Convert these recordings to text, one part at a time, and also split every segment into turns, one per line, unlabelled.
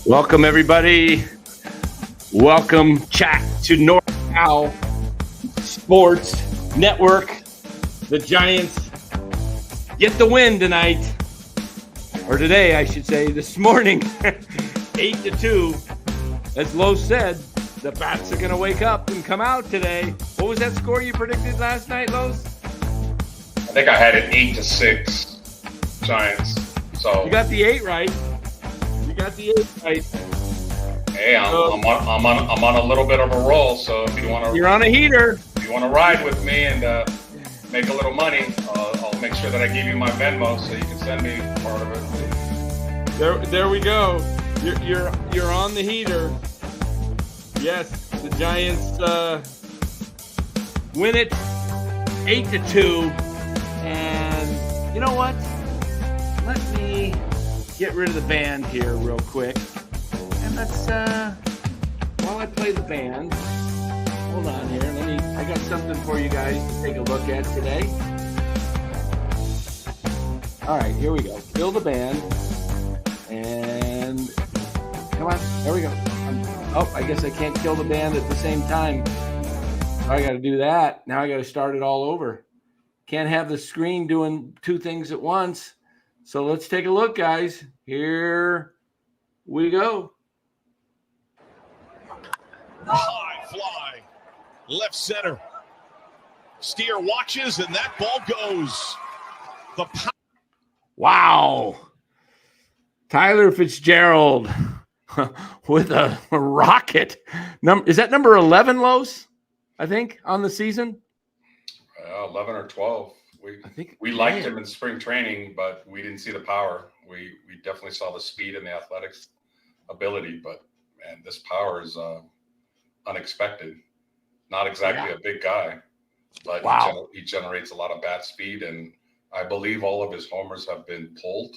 Welcome, everybody. Welcome, chat, to NorCal Sports Network. The Giants get the win tonight, or today, I should say, this morning, 8-2. As Lowe said, the bats are going to wake up and come out today. What was that score you predicted last night, Lowe?
I think I had it 8-6 Giants. So
you got the 8 right.
Hey, I'm on a little bit of a roll. So if you want to,
you're on a heater.
If you want to ride with me and make a little money, I'll make sure that I give you my Venmo so you can send me part of
it. There we go. You're on the heater. Yes, the Giants win it 8-2. And you know what? Let me get rid of the band here real quick. And let's while I play the band, hold on here. I got something for you guys to take a look at today. All right, here we go. Kill the band. And come on, there we go. I guess I can't kill the band at the same time. I got to do that. Now I got to start it all over. Can't have the screen doing two things at once. So let's take a look, guys. Here we go.
High fly, left center. Steer watches, and that ball goes.
Wow. Tyler Fitzgerald with a rocket. Is that number 11, Los? I think, on the season?
11 or 12. We liked him in spring training, but we didn't see the power. We definitely saw the speed and the athletics ability, but man, this power is unexpected. Not exactly a big guy, but he generates a lot of bat speed, and I believe all of his homers have been pulled.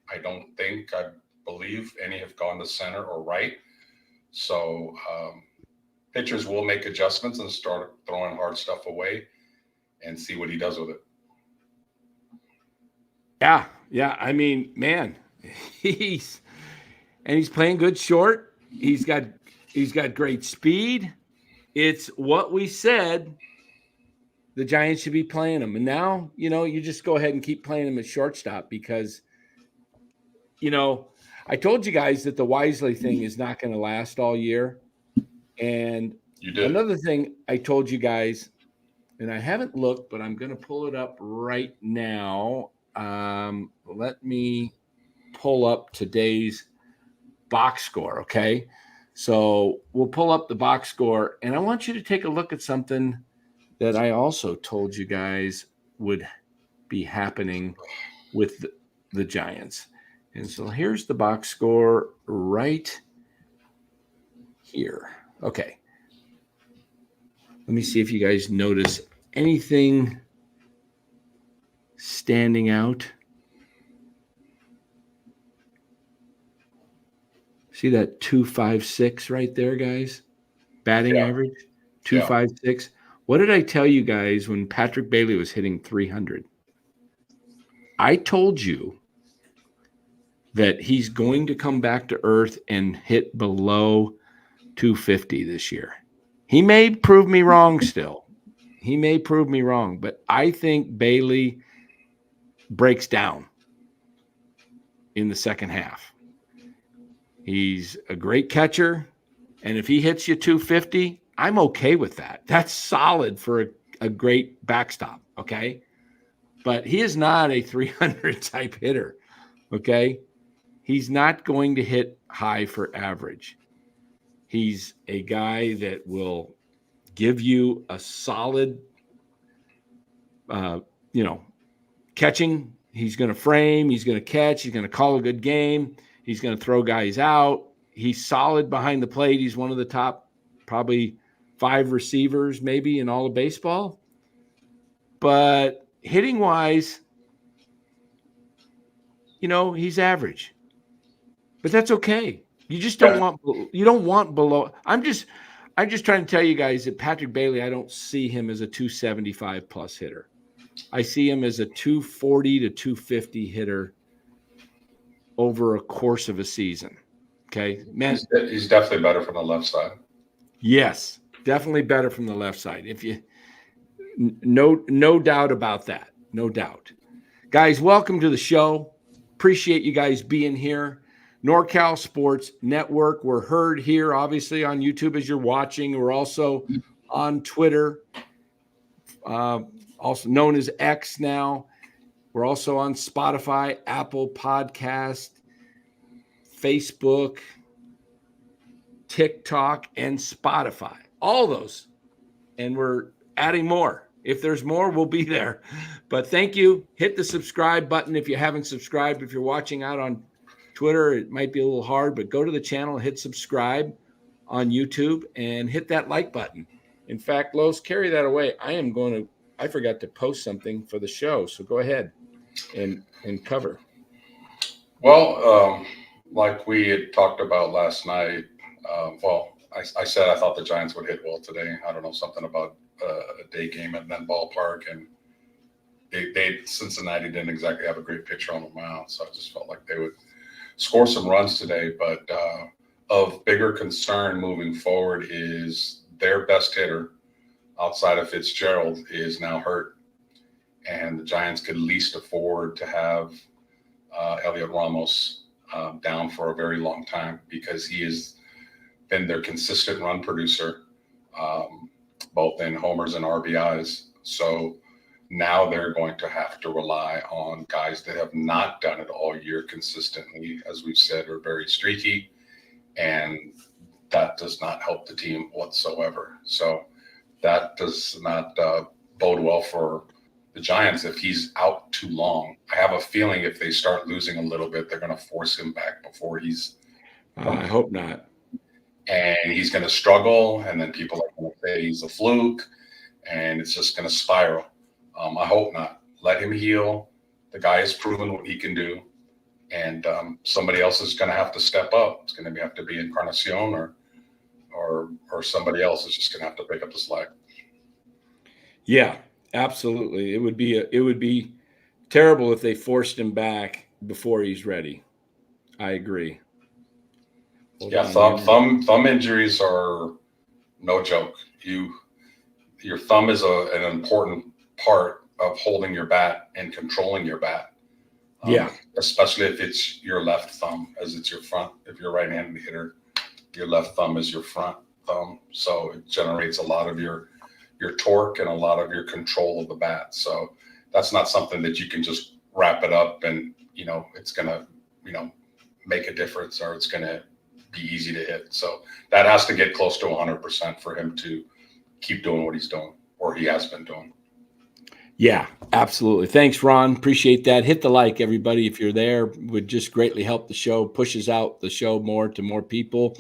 I believe any have gone to center or right. So pitchers will make adjustments and start throwing hard stuff away and see what he does with it.
Yeah. I mean, man, he's playing good short. He's got great speed. It's what we said the Giants should be playing him. And now, you just go ahead and keep playing him at shortstop because, I told you guys that the Wisely thing is not going to last all year. And
you did.
Another thing I told you guys, and I haven't looked, but I'm going to pull it up right now. Let me pull up today's box score, okay? So we'll pull up the box score, and I want you to take a look at something that I also told you guys would be happening with the Giants. And so here's the box score right here. Okay. Let me see if you guys notice anything standing out. See that 256 right there, guys? Batting average, 256. What did I tell you guys when Patrick Bailey was hitting 300? I told you that he's going to come back to earth and hit below 250 this year. He may prove me wrong still. But I think Bailey breaks down in the second half. He's a great catcher, and if he hits you 250, I'm okay with that. That's solid for a great backstop, okay? But he is not a 300 type hitter, okay? He's not going to hit high for average. He's a guy that will give you a solid, catching. He's going to frame. He's going to catch. He's going to call a good game. He's going to throw guys out. He's solid behind the plate. He's one of the top probably 5 receivers maybe in all of baseball. But hitting-wise, he's average. But that's okay. You just don't want below. I'm just trying to tell you guys that Patrick Bailey, I don't see him as a 275 plus hitter. I see him as a 240 to 250 hitter over a course of a season. Okay, man,
he's definitely better from the left side.
Yes, definitely better from the left side. No doubt about that. No doubt. Guys, welcome to the show. Appreciate you guys being here. NorCal Sports Network. We're heard here, obviously, on YouTube as you're watching. We're also on Twitter, also known as X now. We're also on Spotify, Apple Podcast, Facebook, TikTok, and Spotify. All those. And we're adding more. If there's more, we'll be there. But thank you. Hit the subscribe button if you haven't subscribed. If you're watching out on Twitter, it might be a little hard, but go to the channel, hit subscribe on YouTube, and hit that like button. In fact, Los, carry that away. I forgot to post something for the show, so go ahead and cover.
Well, like we had talked about last night, I said I thought the Giants would hit well today. I don't know, something about a day game at that ballpark, and Cincinnati didn't exactly have a great pitcher on the mound, so I just felt like they would score some runs today. But of bigger concern moving forward is their best hitter outside of Fitzgerald is now hurt, and the Giants could least afford to have Elliot Ramos down for a very long time, because he has been their consistent run producer, both in homers and RBIs. So now they're going to have to rely on guys that have not done it all year consistently, as we've said, are very streaky, and that does not help the team whatsoever. So that does not bode well for the Giants if he's out too long. I have a feeling if they start losing a little bit, they're going to force him back before he's.
I hope not.
And he's going to struggle, and then people are going to say he's a fluke, and it's just going to spiral. I hope not. Let him heal. The guy has proven what he can do, and somebody else is going to have to step up. It's going to have to be Encarnacion, or somebody else is just going to have to pick up the slack.
Yeah, absolutely. It would be terrible if they forced him back before he's ready. I agree.
Thumb injuries are no joke. Your thumb is an important part of holding your bat and controlling your bat. Especially if it's your left thumb, as it's your front. If you're a right-handed hitter, your left thumb is your front thumb. So it generates a lot of your torque and a lot of your control of the bat. So that's not something that you can just wrap it up and, it's going to, make a difference, or it's going to be easy to hit. So that has to get close to 100% for him to keep doing what he's doing, or he has been doing.
Yeah, absolutely. Thanks, Ron. Appreciate that. Hit the like, everybody, if you're there. Would just greatly help the show, pushes out the show more to more people.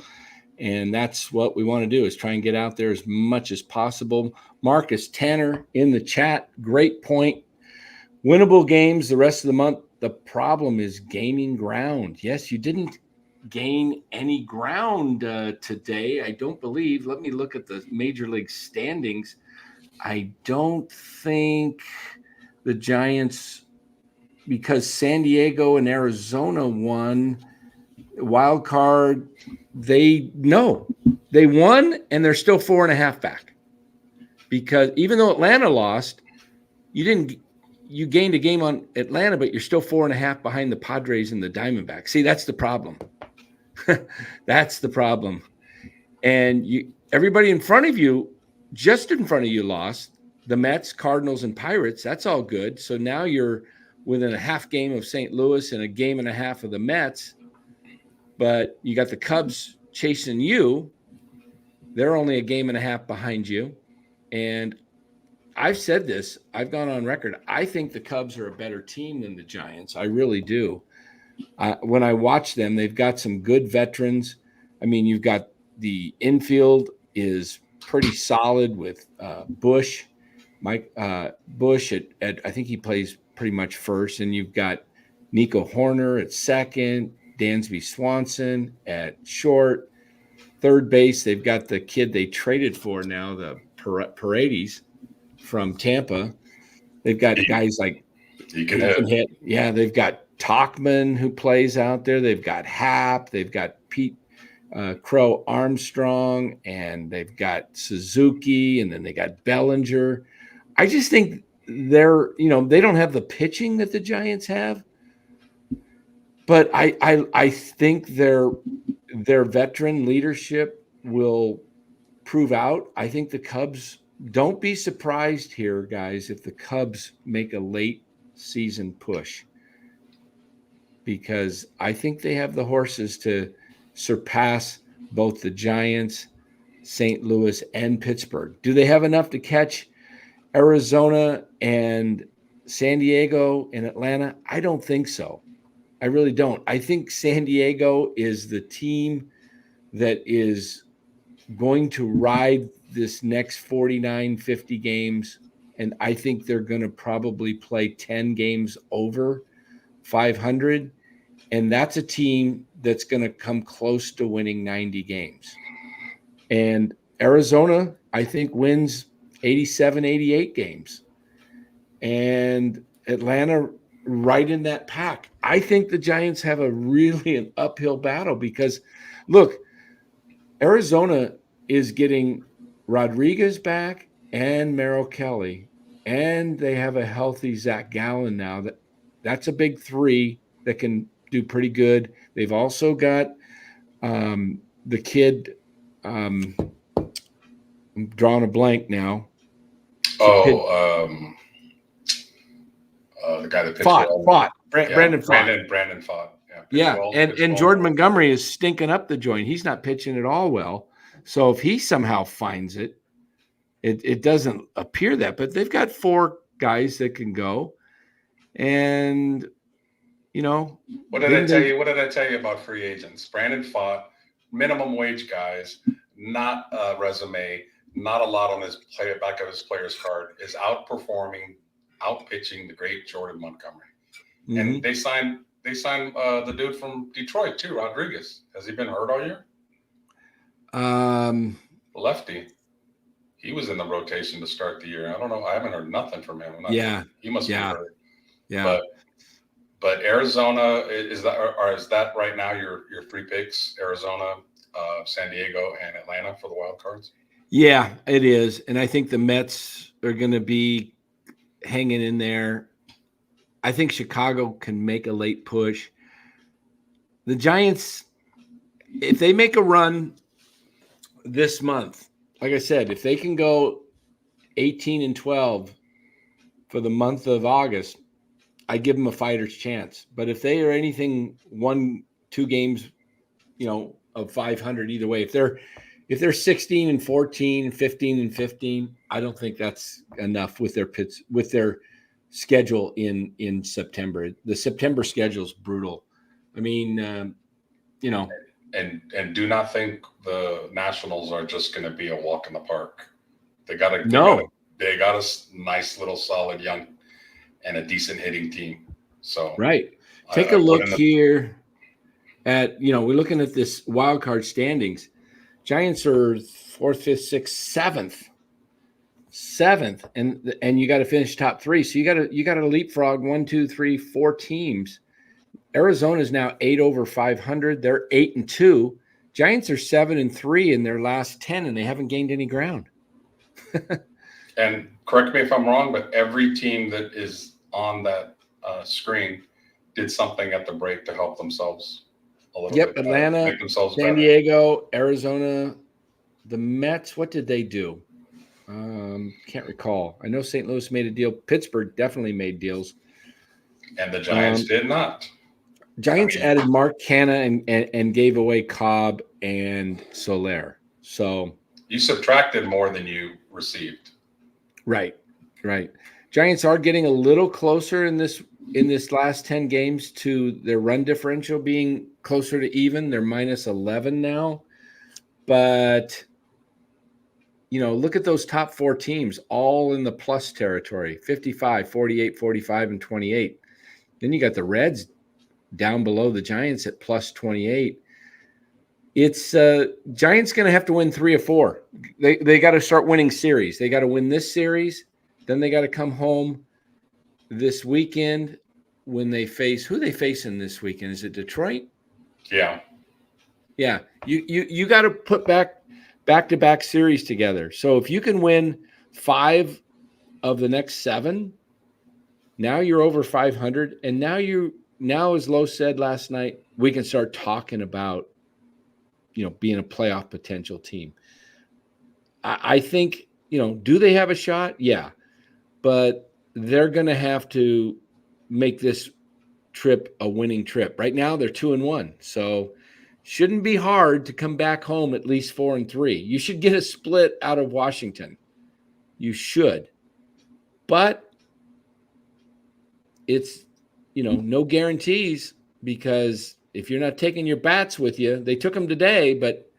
And that's what we want to do, is try and get out there as much as possible. Marcus Tanner in the chat. Great point. Winnable games the rest of the month. The problem is gaining ground. Yes, you didn't gain any ground today, I don't believe. Let me look at the Major League standings. I don't think the Giants, because San Diego and Arizona won wild card, they won, and they're still 4.5 back, because even though Atlanta lost, you gained a game on Atlanta, but you're still 4.5 behind the Padres and the Diamondbacks. See, that's the problem. That's the problem. And everybody in front of you, just in front of you, lost. The Mets, Cardinals, and Pirates. That's all good. So now you're within a half game of St. Louis and a game and a half of the Mets. But you got the Cubs chasing you. They're only a game and a half behind you. And I've said this. I've gone on record. I think the Cubs are a better team than the Giants. I really do. When I watch them, they've got some good veterans. I mean, you've got the infield is pretty solid with Bush, Bush at I think he plays pretty much first, and you've got Nico Horner at second, Dansby Swanson at short, third base. They've got the kid they traded for now, the Paredes from Tampa. They've got guys like
he can hit.
Yeah, they've got Talkman, who plays out there. They've got Happ. They've got Pete Crow Armstrong, and they've got Suzuki, and then they got Bellinger. I just think they don't have the pitching that the Giants have, but I think their veteran leadership will prove out. I think the Cubs, don't be surprised here, guys, if the Cubs make a late season push, because I think they have the horses to surpass both the Giants, St. Louis, and Pittsburgh. Do they have enough to catch Arizona and San Diego and Atlanta? I don't think so. I really don't. I think San Diego is the team that is going to ride this next 49, 50 games, and I think they're going to probably play 10 games over 500, and that's a team that's going to come close to winning 90 games. And Arizona, I think, wins 87, 88 games. And Atlanta right in that pack. I think the Giants have an uphill battle because, look, Arizona is getting Rodriguez back and Merrill Kelly, and they have a healthy Zach Gallen now. That's a big three that can do pretty good. They've also got the kid. I'm drawing a blank now.
The guy that pitched
Fought. Brandon Fought.
Brandon Fought.
Yeah, and Jordan Montgomery is stinking up the joint. He's not pitching at all well. So if he somehow finds it, it doesn't appear that. But they've got 4 guys that can go. And,
What did I tell you? What did I tell you about free agents? Brandon Fought, minimum wage guys, not a resume, not a lot on his back of his player's card, is outperforming, outpitching the great Jordan Montgomery. Mm-hmm. And they signed the dude from Detroit too, Rodriguez. Has he been hurt all year? Lefty. He was in the rotation to start the year. I don't know. I haven't heard nothing from him. He must be hurt. Yeah. But Arizona is that right now your 3 picks? Arizona, San Diego, and Atlanta for the wild cards?
Yeah, it is. And I think the Mets are going to be hanging in there. I think Chicago can make a late push. The Giants, if they make a run this month, like I said, if they can go 18-12 for the month of August, I give them a fighter's chance. But if they are anything 1-2 games, of 500 either way, if they're 16-14, 15-15, I don't think that's enough with their schedule in September. The September schedule is brutal. I mean,
and do not think the Nationals are just going to be a walk in the park. They got a nice little solid young and a decent hitting team. So
right. Take a look here at, we're looking at this wild card standings. Giants are 4th, 5th, 6th, 7th, and you got to finish top 3. So you got to leapfrog 1, 2, 3, 4 teams. Arizona is now 8 over 500. They're 8-2. Giants are 7-3 in their last 10, and they haven't gained any ground.
And correct me if I'm wrong, but every team that is on that screen did something at the break to help themselves a little bit.
Atlanta,
make themselves
San
better.
Diego, Arizona, the Mets. What did they do? Can't recall. I know St. Louis made a deal. Pittsburgh definitely made deals.
And the Giants did not.
Giants added Mark Canha and gave away Cobb and Soler. So
you subtracted more than you received.
Right. Giants are getting a little closer in this last 10 games to their run differential being closer to even. They're -11 now. But, look at those top 4 teams, all in the plus territory, 55, 48, 45, and 28. Then you got the Reds down below the Giants at plus 28. It's Giants going to have to win 3 or 4. They got to start winning series. They got to win this series. Then they got to come home this weekend when they face who they facing this weekend. Is it Detroit?
Yeah.
Yeah. You got to put back-to-back series together. So if you can win 5 of the next 7, now you're over 500, and now, as Lowe said last night, we can start talking about, being a playoff potential team. I think, do they have a shot? Yeah, but they're going to have to make this trip a winning trip. Right now, they're 2-1, so shouldn't be hard to come back home at least 4-3. You should get a split out of Washington. You should, but it's, no guarantees, because if you're not taking your bats with you, they took them today, but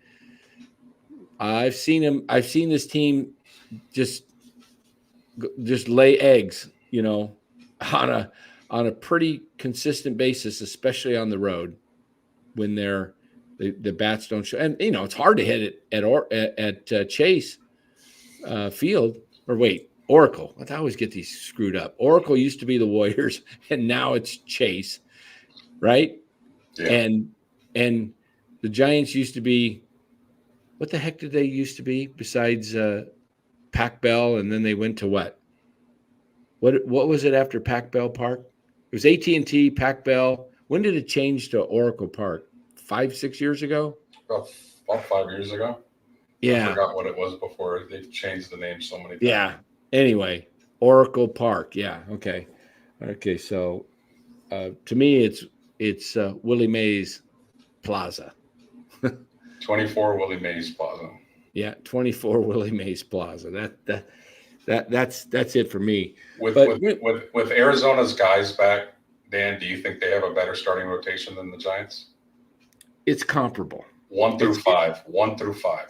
I've seen this team just lay eggs, on a pretty consistent basis, especially on the road when the bats don't show. And, it's hard to hit it at Chase Field, or wait, Oracle. I always get these screwed up. Oracle used to be the Warriors, and now it's Chase, right?
Yeah.
And the Giants used to be, what the heck did they used to be besides Pac Bell? And then they went to what? What was it after Pac Bell Park? It was AT&T, Pac Bell. When did it change to Oracle Park? 5-6 years ago?
About 5 years ago.
Yeah.
I forgot what it was before. They've changed the name so many times.
Yeah. Anyway, Oracle Park. Yeah. Okay. So to me, it's Willie Mays Plaza.
24 Willie Mays Plaza.
Yeah, 24 Willie Mays Plaza. That's it for me.
With Arizona's guys back, Dan, do you think they have a better starting rotation than the Giants?
It's comparable.
1 through 5. 1 through 5.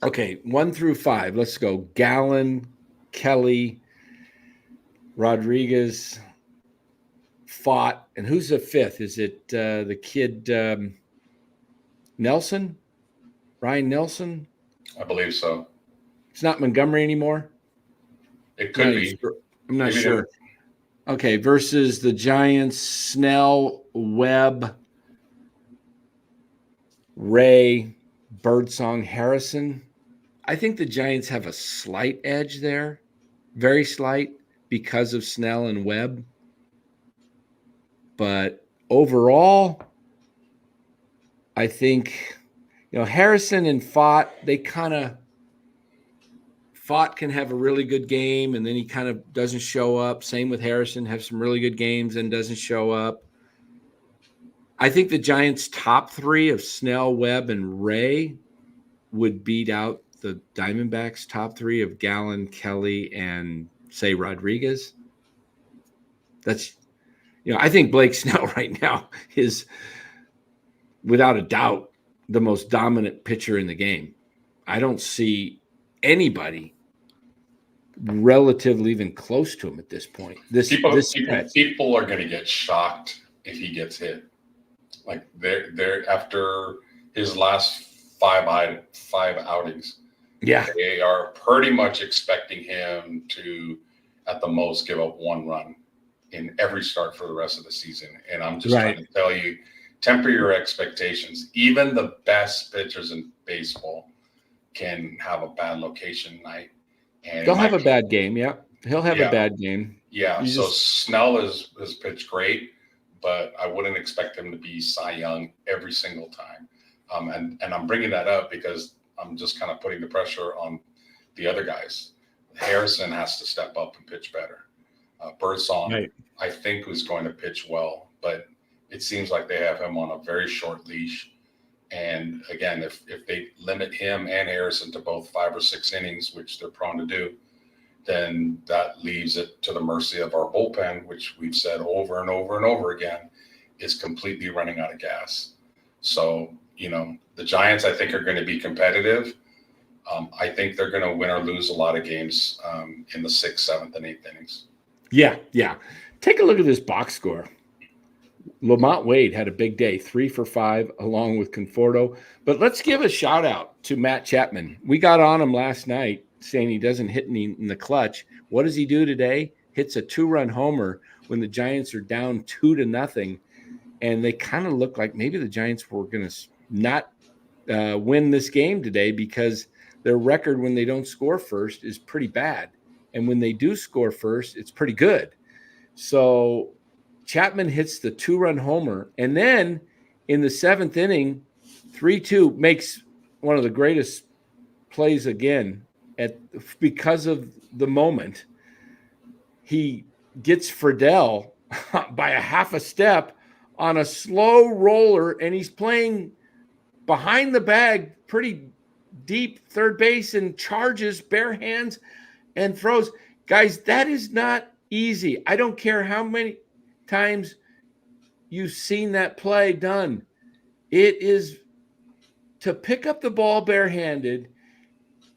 Okay, 1 through 5. Let's go. Gallen, Kelly, Rodriguez, Fott, and who's the 5th? Is it the kid Nelson? Ryan Nelson?
I believe so.
It's not Montgomery anymore?
It could be.
I'm not sure. Okay, versus the Giants, Snell, Webb, Ray, Birdsong, Harrison. I think the Giants have a slight edge there, very slight, because of Snell and Webb. But overall, I think, Harrison and Fott, Fott can have a really good game, and then he kind of doesn't show up. Same with Harrison, have some really good games and doesn't show up. I think the Giants' top 3 of Snell, Webb, and Ray would beat out the Diamondbacks' top 3 of Gallen, Kelly, and, say, Rodriguez. That's, I think Blake Snell right now is, without a doubt, the most dominant pitcher in the game. I don't see anybody relatively even close to him at this point.
People are going to get shocked if he gets hit. Like they're after his last 5 outings.
Yeah,
they are pretty much expecting him to, at the most, give up 1 run in every start for the rest of the season. And I'm just trying to tell you, temper your expectations. Even the best pitchers in baseball can have a bad location night. And
they'll have a bad game. Yeah, he'll have a bad game.
Yeah. So Snell has pitched great, but I wouldn't expect him to be Cy Young every single time. And I'm bringing that up because I'm just kind of putting the pressure on the other guys. Harrison has to step up and pitch better. Birdsong, I think, is going to pitch well, but it seems like they have him on a very short leash. And again, if they limit him and Harrison to both 5 or 6 innings, which they're prone to do, then that leaves it to the mercy of our bullpen, which we've said over and over and over again is completely running out of gas. So, the Giants, I think, are going to be competitive. I think they're going to win or lose a lot of games in the 6th, 7th, and 8th innings. Yeah.
Take a look at this box score. Lamont Wade had a big day, 3 for 5, along with Conforto. But let's give a shout out to Matt Chapman. We got on him last night saying he doesn't hit any in the clutch. What does he do today? Hits a 2-run homer when the Giants are down 2-0, and they kind of look like maybe the Giants were going to not win this game today because their record when they don't score first is pretty bad. And when they do score first, it's pretty good. So Chapman hits the 2-run homer. And then in the 7th inning, 3-2 makes one of the greatest plays again because of the moment. He gets Friedel by a half a step on a slow roller, and he's playing behind the bag, pretty deep third base, and charges bare hands and throws. Guys, that is not easy. I don't care how many times you've seen that play done. It is to pick up the ball barehanded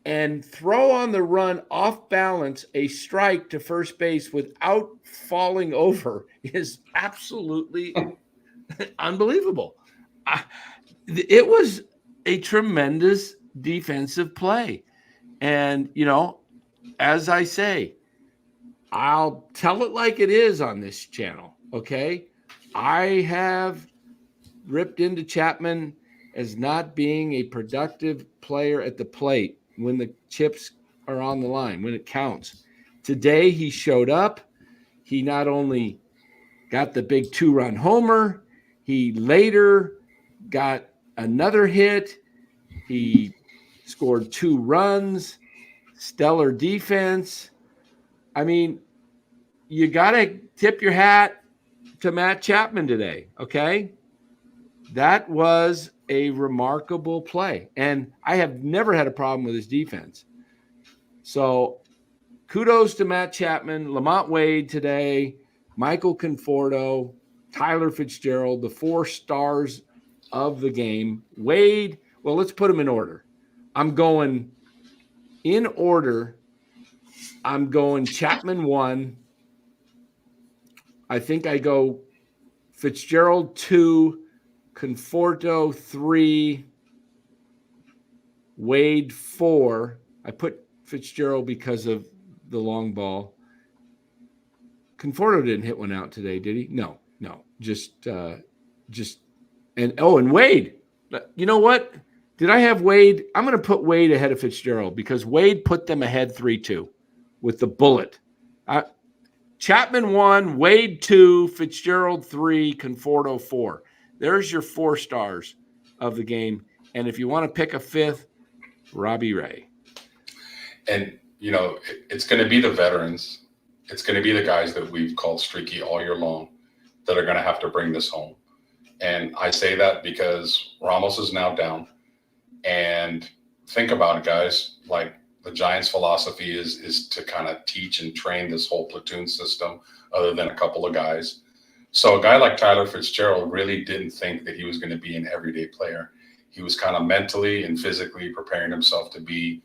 and throw on the run off balance a strike to first base without falling over is absolutely unbelievable. It was a tremendous defensive play. And, as I say, I'll tell it like it is on this channel, okay? I have ripped into Chapman as not being a productive player at the plate when the chips are on the line, when it counts. Today, he showed up. He not only got the big 2-run homer, he later got another hit. He scored 2 runs, stellar defense. I mean, you got to tip your hat to Matt Chapman today, okay? That was a remarkable play. And I have never had a problem with his defense. So kudos to Matt Chapman, Lamont Wade today, Michael Conforto, Tyler Fitzgerald, the 4 stars of the game. Wade, well, let's put them in order. I'm going in order. I'm going Chapman 1. I think I go Fitzgerald 2, Conforto 3, Wade 4. I put Fitzgerald because of the long ball. Conforto didn't hit one out today, did he? No. Just and Wade. You know what? Did I have Wade? I'm going to put Wade ahead of Fitzgerald because Wade put them ahead 3-2 with the bullet. Chapman 1, Wade 2, Fitzgerald 3, Conforto 4. There's your 4 stars of the game. And if you want to pick a 5th, Robbie Ray.
And, it's going to be the veterans. It's going to be the guys that we've called streaky all year long that are going to have to bring this home. And I say that because Ramos is now down. And think about it, guys. Like, the Giants' philosophy is to kind of teach and train this whole platoon system other than a couple of guys. So a guy like Tyler Fitzgerald really didn't think that he was going to be an everyday player. He was kind of mentally and physically preparing himself to be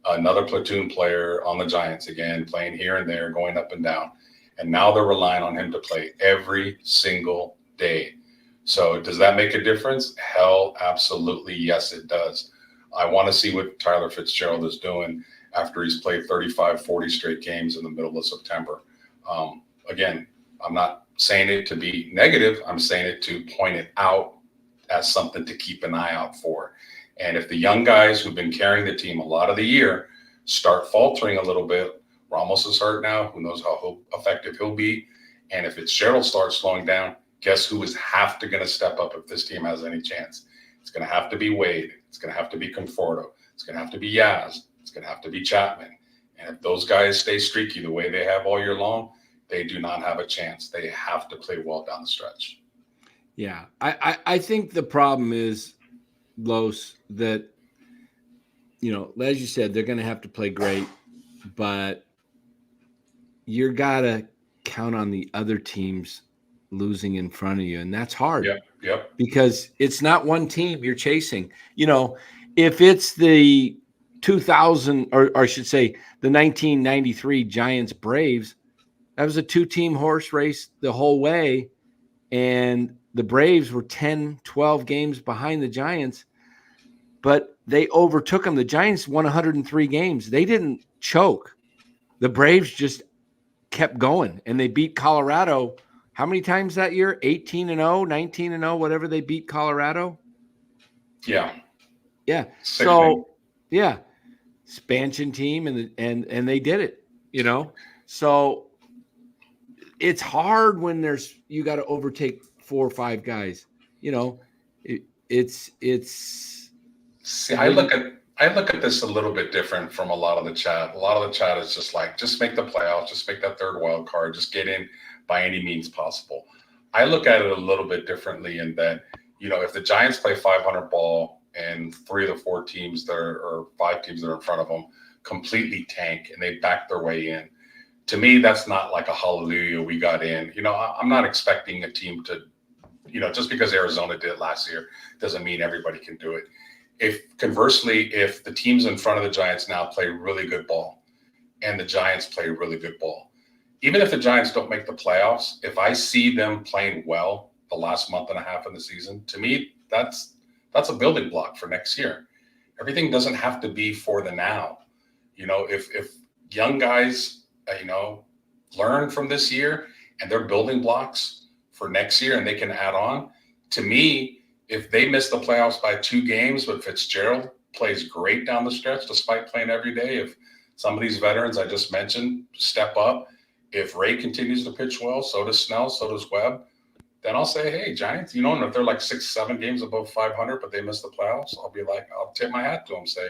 another platoon player on the Giants again, playing here and there, going up and down. And now they're relying on him to play every single day. So does that make a difference? Hell, absolutely. Yes, it does. I want to see what Tyler Fitzgerald is doing after he's played 35, 40 straight games in the middle of September. Again, I'm not saying it to be negative. I'm saying it to point it out as something to keep an eye out for. And if the young guys who've been carrying the team a lot of the year start faltering a little bit, Ramos is hurt now. Who knows how effective he'll be. And if Fitzgerald starts slowing down, guess who is going to step up if this team has any chance? It's going to have to be Wade. It's going to have to be Conforto. It's going to have to be Yaz. It's going to have to be Chapman. And if those guys stay streaky the way they have all year long, they do not have a chance. They have to play well down the stretch.
Yeah. I think the problem is, Los, that, as you said, they're going to have to play great, but you got to count on the other teams losing in front of you, and that's hard.
Yep.
Because it's not one team you're chasing. If it's the 2000, or I should say the 1993 Giants Braves, that was a 2-team horse race the whole way, and the Braves were 10, 12 games behind the Giants, but they overtook them. The Giants won 103 games. They didn't choke. The Braves just kept going, and they beat Colorado. How many times that year? 18-0, 19-0, whatever they beat Colorado.
Yeah.
Yeah. Yeah, expansion team, and they did it. So it's hard when you got to overtake 4 or 5 guys. It's.
See, I look at this a little bit different from a lot of the chat. A lot of the chat is just like, just make the playoffs, just make that 3rd wild card, just get in by any means possible. I look at it a little bit differently in that, if the Giants play 500 ball and 3 of the 4 teams or 5 teams that are in front of them completely tank and they back their way in, to me, that's not like a hallelujah, we got in. I'm not expecting a team to, just because Arizona did it last year doesn't mean everybody can do it. Conversely, if the teams in front of the Giants now play really good ball and the Giants play really good ball, even if the Giants don't make the playoffs, if I see them playing well the last month and a half of the season, to me, that's a building block for next year. Everything doesn't have to be for the now. If young guys, learn from this year and they're building blocks for next year and they can add on, to me, if they miss the playoffs by 2 games, but Fitzgerald plays great down the stretch despite playing every day, if some of these veterans I just mentioned step up, if Ray continues to pitch well, so does Snell, so does Webb, then I'll say, hey, Giants, and if they're like 6-7 games above 500, but they miss the playoffs, I'll tip my hat to them, say,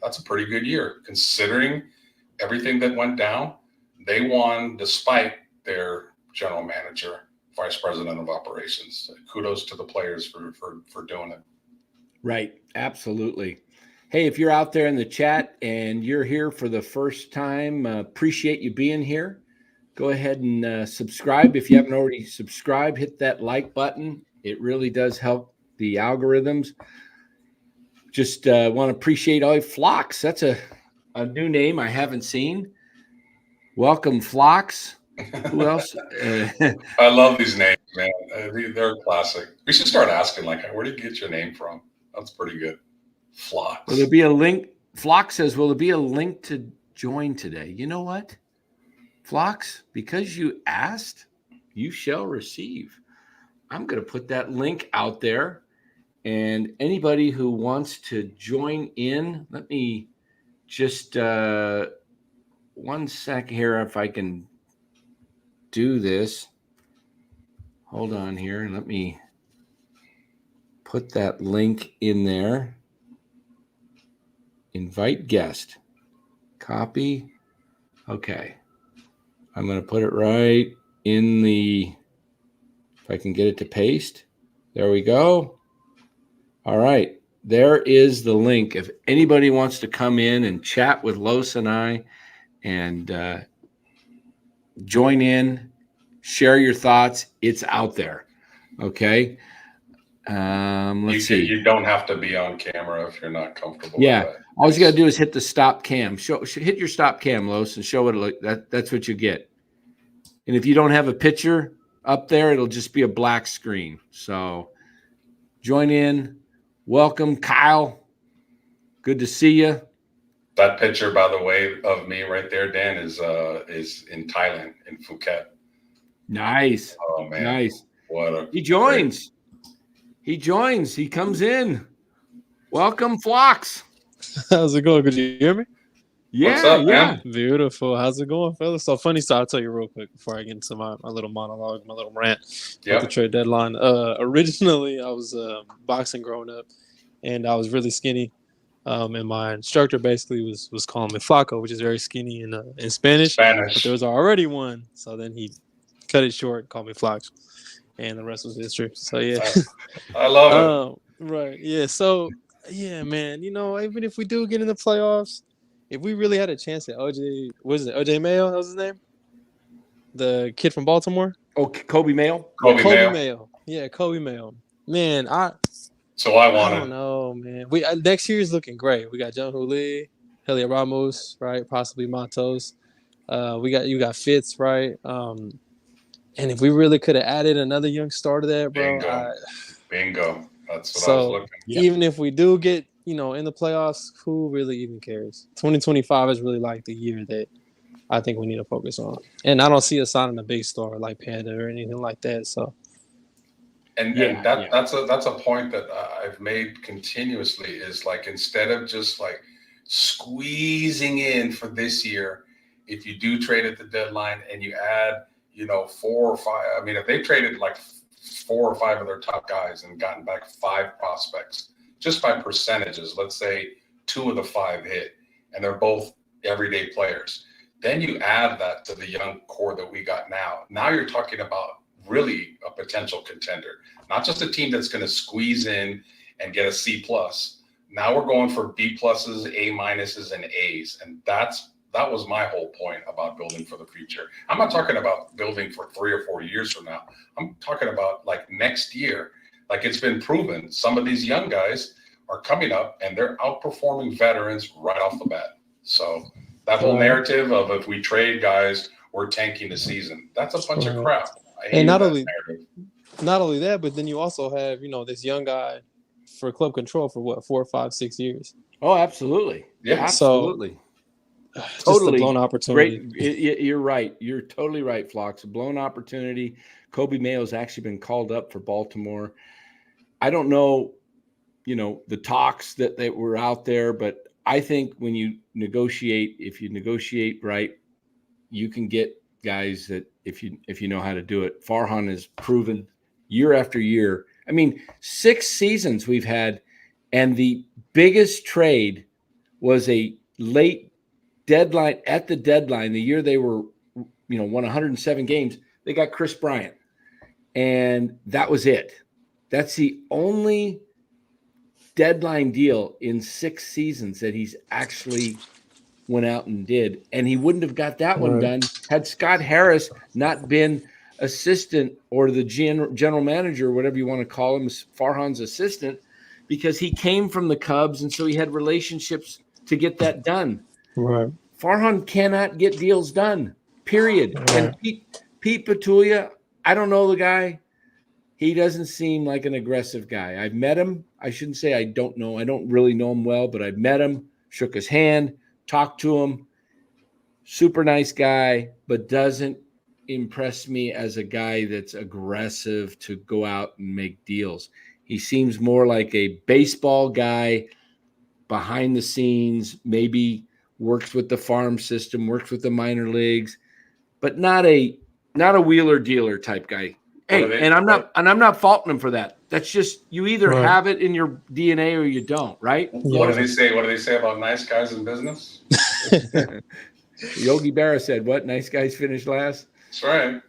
that's a pretty good year. Considering everything that went down, they won despite their general manager, vice president of operations. Kudos to the players for doing it.
Right. Absolutely. Hey, if you're out there in the chat and you're here for the first time, appreciate you being here. Go ahead and subscribe. If you haven't already subscribed, hit that like button. It really does help the algorithms. Just want to appreciate all you Flocks. That's a new name I haven't seen. Welcome, Flocks. Who else?
I love these names, man. They're classic. We should start asking, where did you get your name from? That's pretty good. Flocks.
Will there be a link? Flock says, will there be a link to join today? You know what? Flocks, because you asked, you shall receive. I'm going to put that link out there. And anybody who wants to join in, let me just 1 sec here if I can do this. Hold on here and let me put that link in there. Invite guest. Copy. Okay. I'm going to put it right in if I can get it to paste. There we go. All right. There is the link. If anybody wants to come in and chat with Los and I and join in, share your thoughts, it's out there. Okay. Let's see.
You don't have to be on camera if you're not comfortable with that.
All you got to do is hit the stop cam. Hit your stop cam, Los, and show it. That's what you get. And if you don't have a picture up there, it'll just be a black screen. So join in. Welcome, Kyle. Good to see you.
That picture, by the way, of me right there, Dan, is in Thailand, in Phuket.
Nice.
Oh man,
nice.
He
joins. He joins. He comes in. Welcome, Flocks.
How's it going? Could you hear me?
Yeah,
what's up, man?
Beautiful. How's it going, fellas? So funny story. I'll tell you real quick before I get into my little monologue, my little rant with the trade deadline. Originally, I was boxing growing up, and I was really skinny. And my instructor basically was calling me Flaco, which is very skinny in Spanish. But there was already one, so then he cut it short and called me Flox, and the rest was history. So yeah,
I love it.
Right, yeah. So yeah, man. Even if we do get in the playoffs, if we really had a chance at OJ Mayo? That was his name? The kid from Baltimore?
Oh, Kobe Mayo?
Kobe Mayo. Yeah, Kobe Mayo. Man, I don't know, man. Next year is looking great. We got John Lee, Heliot Ramos, right? Possibly Matos. You got Fitz, right? And if we really could have added another young star to that, bro.
Bingo. That's what I was looking.
Even if we do get, in the playoffs, who really even cares? 2025 is really like the year that I think we need to focus on. And I don't see us signing a big star like Panda or anything like that. So,
that's a point that I've made continuously is like, instead of just like squeezing in for this year, if you do trade at the deadline and you add, 4 or 5, I mean, if they traded like 4 or 5 of their top guys and gotten back 5 prospects just by percentages, let's say 2 of the 5 hit and they're both everyday players, then you add that to the young core that we got now. Now you're talking about really a potential contender, not just a team that's going to squeeze in and get a C+. Now we're going for B+, A-, and A's. And that was my whole point about building for the future. I'm not talking about building for 3 or 4 years from now. I'm talking about like next year. Like, it's been proven some of these young guys are coming up and they're outperforming veterans right off the bat. So that whole narrative of, if we trade guys, we're tanking the season, that's a bunch of crap.
And not only that, but then you also have, this young guy for club control for what, 4, 5, 6 years.
Oh, absolutely.
Yeah,
absolutely.
Just totally a blown opportunity.
Great. You're right. You're totally right, Phlox. A blown opportunity. Kobe Mayo's actually been called up for Baltimore. I don't know, the talks that were out there, but I think when you negotiate, if you negotiate right, you can get guys that if you know how to do it. Farhan has proven year after year. I mean, 6 seasons we've had, and the biggest trade was a late deadline, at the deadline, the year they were, won 107 games, they got Chris Bryant. And that was it. That's the only deadline deal in 6 seasons that he's actually went out and did. And he wouldn't have got that one done had Scott Harris not been assistant, or the general manager, whatever you want to call him, Farhan's assistant, because he came from the Cubs. And so he had relationships to get that done.
Right.
Farhan cannot get deals done, period. Right. And Pete Petulia, I don't know the guy. He doesn't seem like an aggressive guy. I've met him. I shouldn't say I don't know. I don't really know him well, but I've met him, shook his hand, talked to him. Super nice guy, but doesn't impress me as a guy that's aggressive to go out and make deals. He seems more like a baseball guy behind the scenes, maybe works with the farm system, works with the minor leagues, but not a wheeler dealer type guy. Hey, and I'm not faulting him for that. That's just, you either have it in your DNA or you don't, right?
What do they say? What do they say about nice guys in business?
Yogi Berra said, "What, nice guys finish last?"
That's right.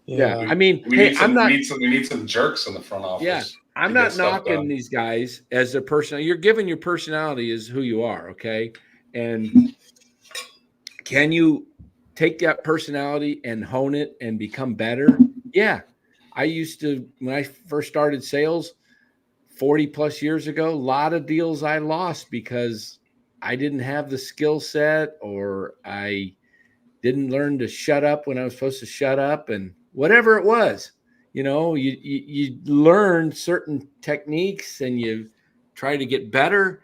Yeah, I mean,
we need some jerks in the front office.
Yeah, I'm not knocking these guys as their person. You're given your personality is who you are, okay? And can you take that personality and hone it and become better? Yeah. I used to, when I first started sales 40 plus years ago, a lot of deals I lost because I didn't have the skill set, or I didn't learn to shut up when I was supposed to shut up, and whatever it was. You learn certain techniques and you try to get better,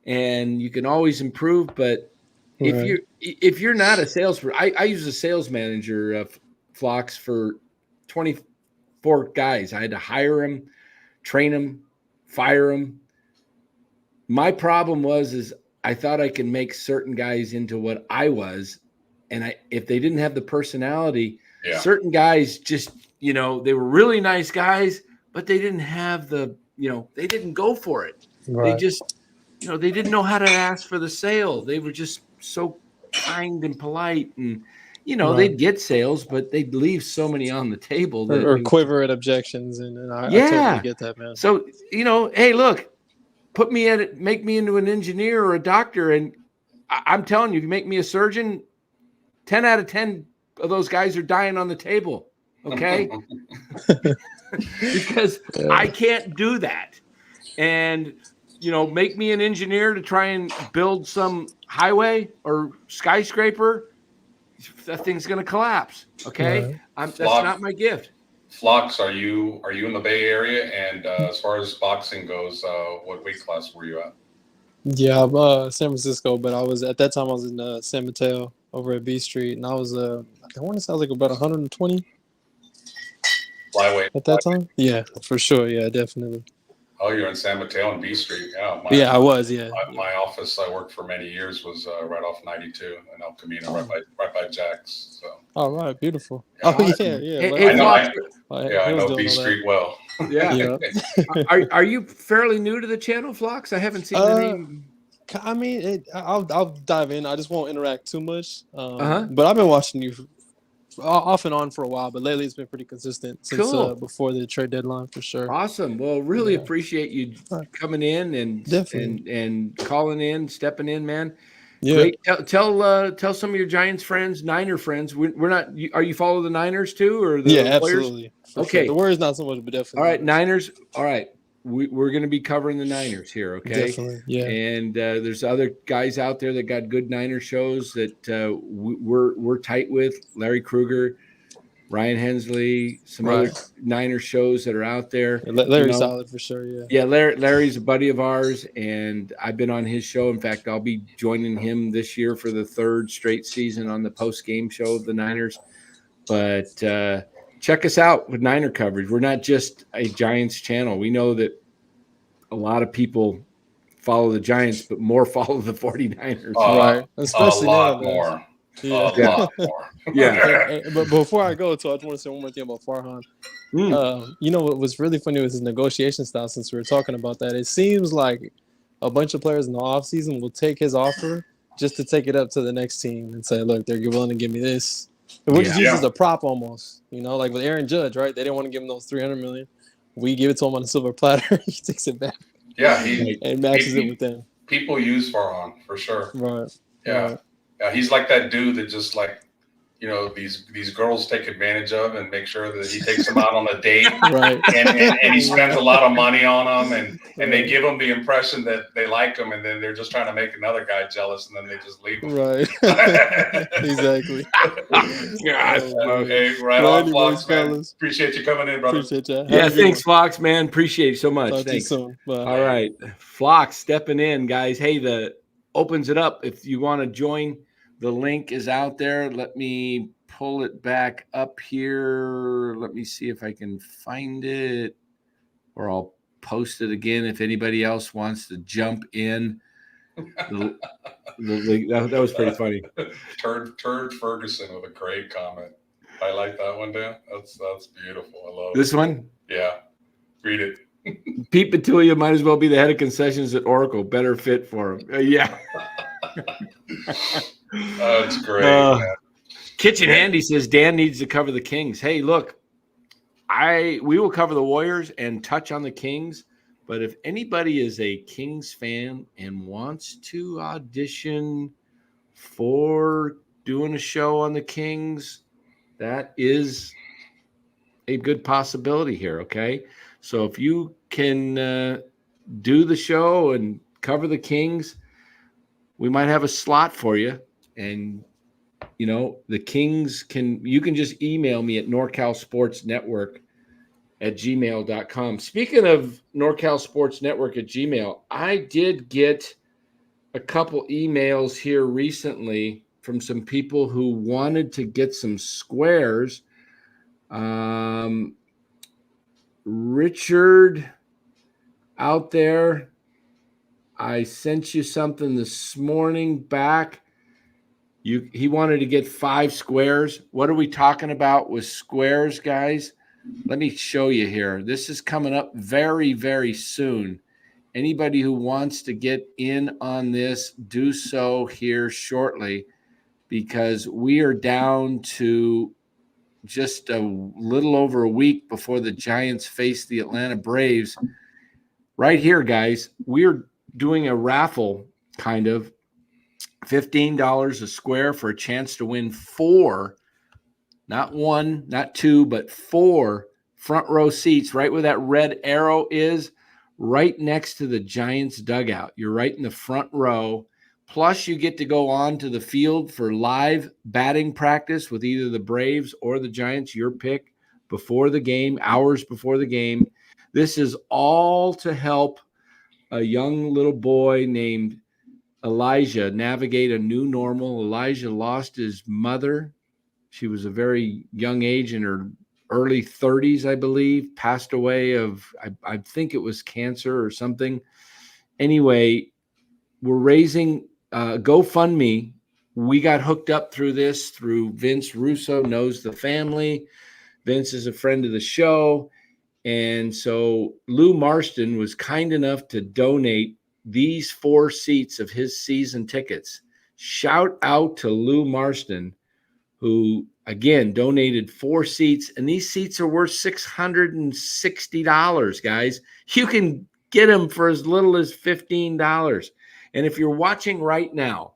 and you can always improve. But if you're not a salesperson, I use a sales manager, Phlox, for 24 guys. I had to hire them, train them, fire them. My problem is I thought I could make certain guys into what I was, and if they didn't have the personality, certain guys just, they were really nice guys, but they didn't have the, they didn't go for it. Right. They just, they didn't know how to ask for the sale. They were just so kind and polite, and they'd get sales, but they'd leave so many on the table
or quiver at objections, and I totally get that, man.
So hey, look, make me into an engineer or a doctor, and I'm telling you, if you make me a surgeon, 10 out of 10 of those guys are dying on the table, okay? Because I can't do that. And, make me an engineer to try and build some highway or skyscraper, that thing's going to collapse, okay? That's not my gift.
Phlox, are you in the Bay Area? And as far as boxing goes, what weight class were you at?
Yeah, I'm San Francisco, but I was at that time I was in San Mateo over at B Street, and I was I want to say I was like about 120
Flyweight.
at that time. Yeah, for sure. Yeah, definitely.
Oh, you're in San Mateo and B Street. Yeah,
Yeah, I was. Yeah,
my office I worked for many years was right off 92 in El Camino, right by Jack's. So.
All right, beautiful.
Yeah.
Oh yeah.
I know B Street well.
Yeah. Are you fairly new to the channel, Phlox? I haven't seen the name.
I mean, I'll dive in. I just won't interact too much. But I've been watching you off and on for a while, but lately it's been pretty consistent since before the trade deadline for sure.
Awesome. Well, really appreciate you coming in and calling in, stepping in, man. Yeah. Great. Tell some of your Giants friends, Niner friends. We're not. Are you follow the Niners too, or the Warriors?
Absolutely. Okay. Sure. The Warriors not so much, but definitely.
All right, Niners. All right. We're going to be covering the Niners here, okay?
Definitely, yeah.
And there's other guys out there that got good Niner shows that we're tight with. Larry Krueger, Ryan Hensley, some other Niner shows that are out there.
Larry's solid for sure, yeah.
Yeah, Larry's a buddy of ours, and I've been on his show. In fact, I'll be joining him this year for the third straight season on the post-game show of the Niners. But check us out with Niner coverage. We're not just a Giants channel. We know that a lot of people follow the Giants, but more follow the 49ers.
Right. Especially
a lot more.
Yeah.
A lot more.
Yeah.
But before I go, I just want to say one more thing about Farhan. You know what was really funny was his negotiation style, since we were talking about that. It seems like a bunch of players in the offseason will take his offer just to take it up to the next team and say, look, they're willing to give me this. Which is used as a prop almost, like with Aaron Judge, right? They didn't want to give him those $300 million. We give it to him on a silver platter. He takes it back.
Yeah,
and matches it with them.
People use Farhan for sure.
Right.
Yeah.
Right.
Yeah, he's like that dude that just these girls take advantage of and make sure that he takes them out on a date.
Right.
And he spends a lot of money on them and they give them the impression that they like them, and then they're just trying to make another guy jealous, and then they just leave him.
Right. Exactly.
Hey, right on, Phlox, man. Appreciate you coming in, brother.
Appreciate you.
Yeah, thanks, Phlox, man. Appreciate you so much.
Talk
thanks.
to you soon. Bye.
All right. Phlox stepping in, guys. Hey, opens it up. If you want to join, the link is out there. Let me pull it back up here. Let me see if I can find it, or I'll post it again if anybody else wants to jump in. That was pretty funny.
Turd Ferguson with a great comment. I like that one, Dan. That's beautiful. I love
this one.
Yeah, read it.
Pete Betulia might as well be the head of concessions at Oracle. Better fit for him. Yeah.
That's great. Man.
Kitchen Handy says Dan needs to cover the Kings. Hey, look, we will cover the Warriors and touch on the Kings. But if anybody is a Kings fan and wants to audition for doing a show on the Kings, that is a good possibility here, okay? So if you can do the show and cover the Kings, we might have a slot for you. And, the Kings you can just email me at NorCalSportsNetwork@gmail.com. Speaking of NorCal Sports Network at Gmail, I did get a couple emails here recently from some people who wanted to get some squares. Richard out there, I sent you something this morning back. He wanted to get 5 squares. What are we talking about with squares, guys? Let me show you here. This is coming up very, very soon. Anybody who wants to get in on this, do so here shortly, because we are down to just a little over a week before the Giants face the Atlanta Braves. Right here, guys, we're doing a raffle, kind of. $15 a square for a chance to win 4, not 1, not 2, but 4 front row seats right where that red arrow is, right next to the Giants dugout. You're right in the front row. Plus, you get to go on to the field for live batting practice with either the Braves or the Giants, your pick, before the game, hours before the game. This is all to help a young little boy named Elijah navigate a new normal. Elijah lost his mother. She was a very young age, in her early 30s, I believe, passed away of, I think it was cancer or something. Anyway, we're raising GoFundMe. We got hooked up through this, through Vince Russo, knows the family. Vince is a friend of the show. And so Lou Marston was kind enough to donate these 4 seats of his season tickets. Shout out to Lou Marston, who, again, donated 4 seats. And these seats are worth $660, guys. You can get them for as little as $15. And if you're watching right now,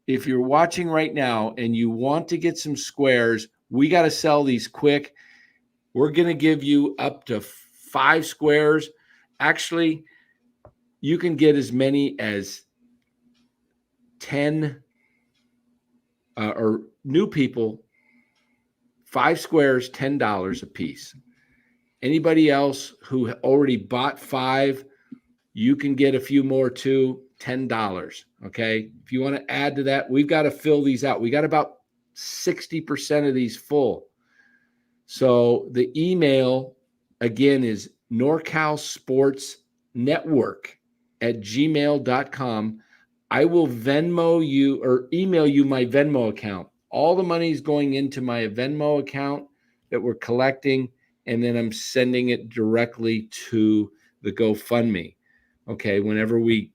and you want to get some squares, we got to sell these quick. We're going to give you up to 5 squares. Actually, you can get as many as 10 or new people, 5 squares, $10 a piece. Anybody else who already bought 5, you can get a few more too, $10. Okay. If you want to add to that, we've got to fill these out. We got about 60% of these full. So the email again is NorCalSportsNetwork@gmail.com. I will Venmo you or email you my Venmo account. All the money is going into my Venmo account that we're collecting, and then I'm sending it directly to the GoFundMe. Okay, whenever we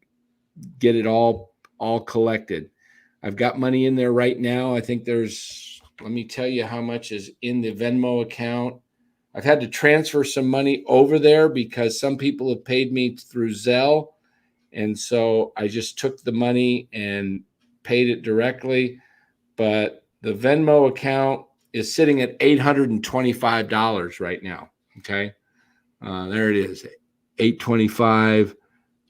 get it all collected. I've got money in there right now. I think let me tell you how much is in the Venmo account. I've had to transfer some money over there because some people have paid me through Zelle. And so I just took the money and paid it directly. But the Venmo account is sitting at $825 right now. Okay. There it is. $825.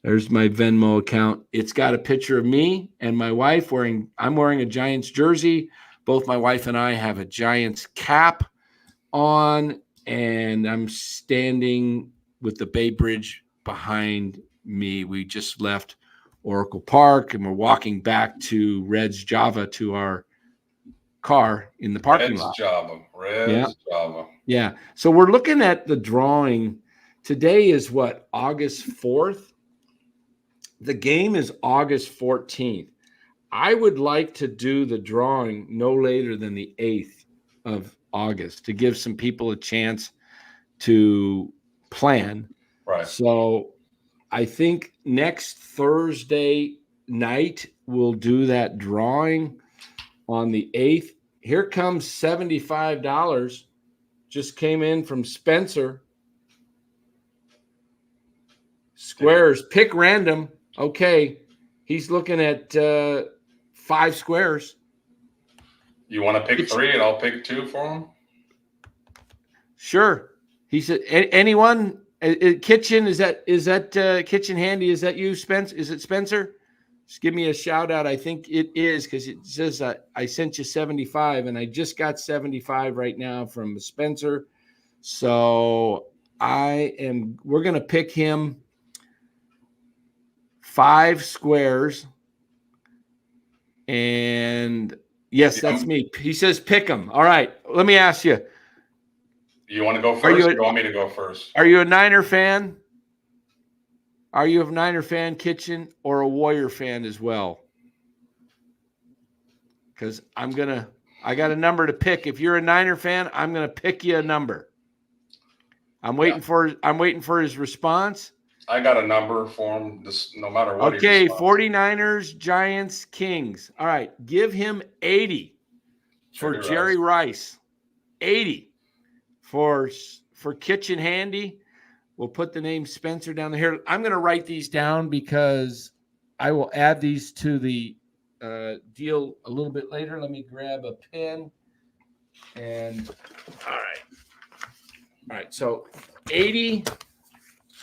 There's my Venmo account. It's got a picture of me and my wife I'm wearing a Giants jersey. Both my wife and I have a Giants cap on, and I'm standing with the Bay Bridge behind me. We just left Oracle Park, and we're walking back to Reds Java to our car in the parking lot.
Reds Java.
Yeah. So we're looking at the drawing. Today is what, August 4th? The game is August 14th. I would like to do the drawing no later than the 8th of August to give some people a chance to plan.
Right.
So I think next Thursday night we'll do that drawing on the 8th. Here comes $75. Just came in from Spencer. Squares, pick random. Okay. He's looking at 5 squares.
You want to pick 3 and I'll pick 2 for him?
Sure. He said, anyone? Kitchen, is that Kitchen Handy? Is that you, Spence? Is it Spencer? Just give me a shout out. I think it is, because it says I sent you 75, and I just got 75 right now from Spencer. So we're going to pick him 5 squares. And yes, that's me. He says pick them. All right. Let me ask you.
You want to go first, or you want me to go first?
Are you a Niner fan? Are you a Niner fan, Kitchen, or a Warrior fan as well? Because I got a number to pick. If you're a Niner fan, I'm going to pick you a number. I'm waiting for his response.
I got a number for him, no matter what.
Okay, 49ers, Giants, Kings. All right, give him 80 for Jerry Rice. 80 for Kitchen Handy. We'll put the name Spencer down here. I'm going to write these down because I will add these to the deal a little bit later. Let me grab a pen. And all right. So 80.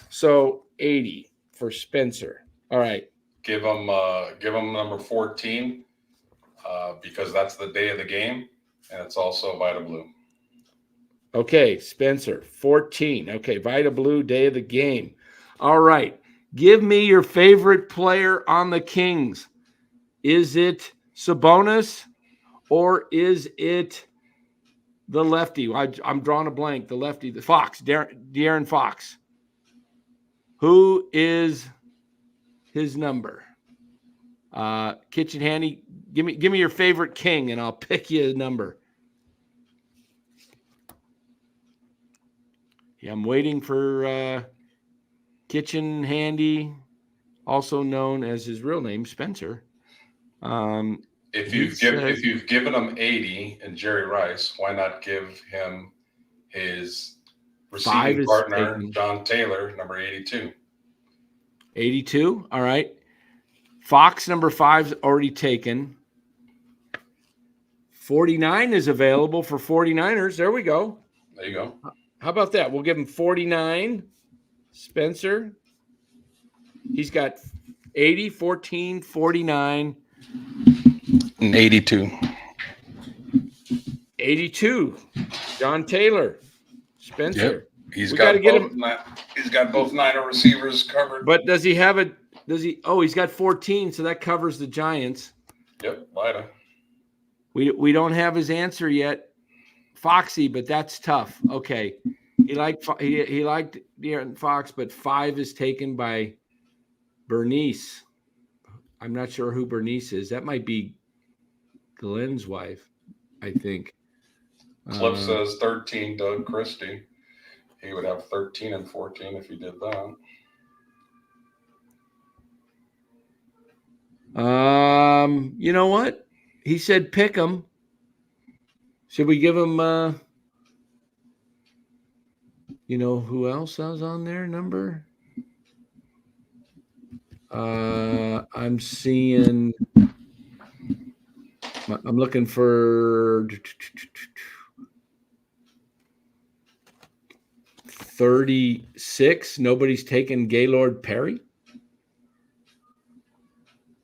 So 80 for Spencer. All right.
Give him number 14 because that's the day of the game, and it's also Vita Blue.
Okay, Spencer, 14. Okay, Vita Blue, day of the game. All right. Give me your favorite player on the Kings. Is it Sabonis or is it the lefty? I'm drawing a blank. The lefty, the Fox, De'Aaron Fox. Who is his number? Kitchen Handy, give me your favorite King, and I'll pick you a number. Yeah, I'm waiting for Kitchen Handy, also known as his real name, Spencer.
If you've given him 80 and Jerry Rice, why not give him his receiving partner, John Taylor, number 82?
82. All right. Fox number 5's already taken. 49 is available for 49ers. There we go.
There you go.
How about that? We'll give him 49. Spencer. He's got 80, 14, 49.
And 82.
82. John Taylor. Spencer.
Yep. He's got both Niner receivers covered.
But does he have he's got 14, so that covers the Giants.
Yep, Lida.
We don't have his answer yet. Foxy, but that's tough. Okay. He liked De'Aaron Fox, but 5 is taken by Bernice. I'm not sure who Bernice is. That might be Glenn's wife, I think.
Cliff says 13, Doug Christie. He would have 13 and 14 if he did that.
You know what? He said pick him. Should we give him who else was on their number? I'm looking for 36. Nobody's taken Gaylord Perry.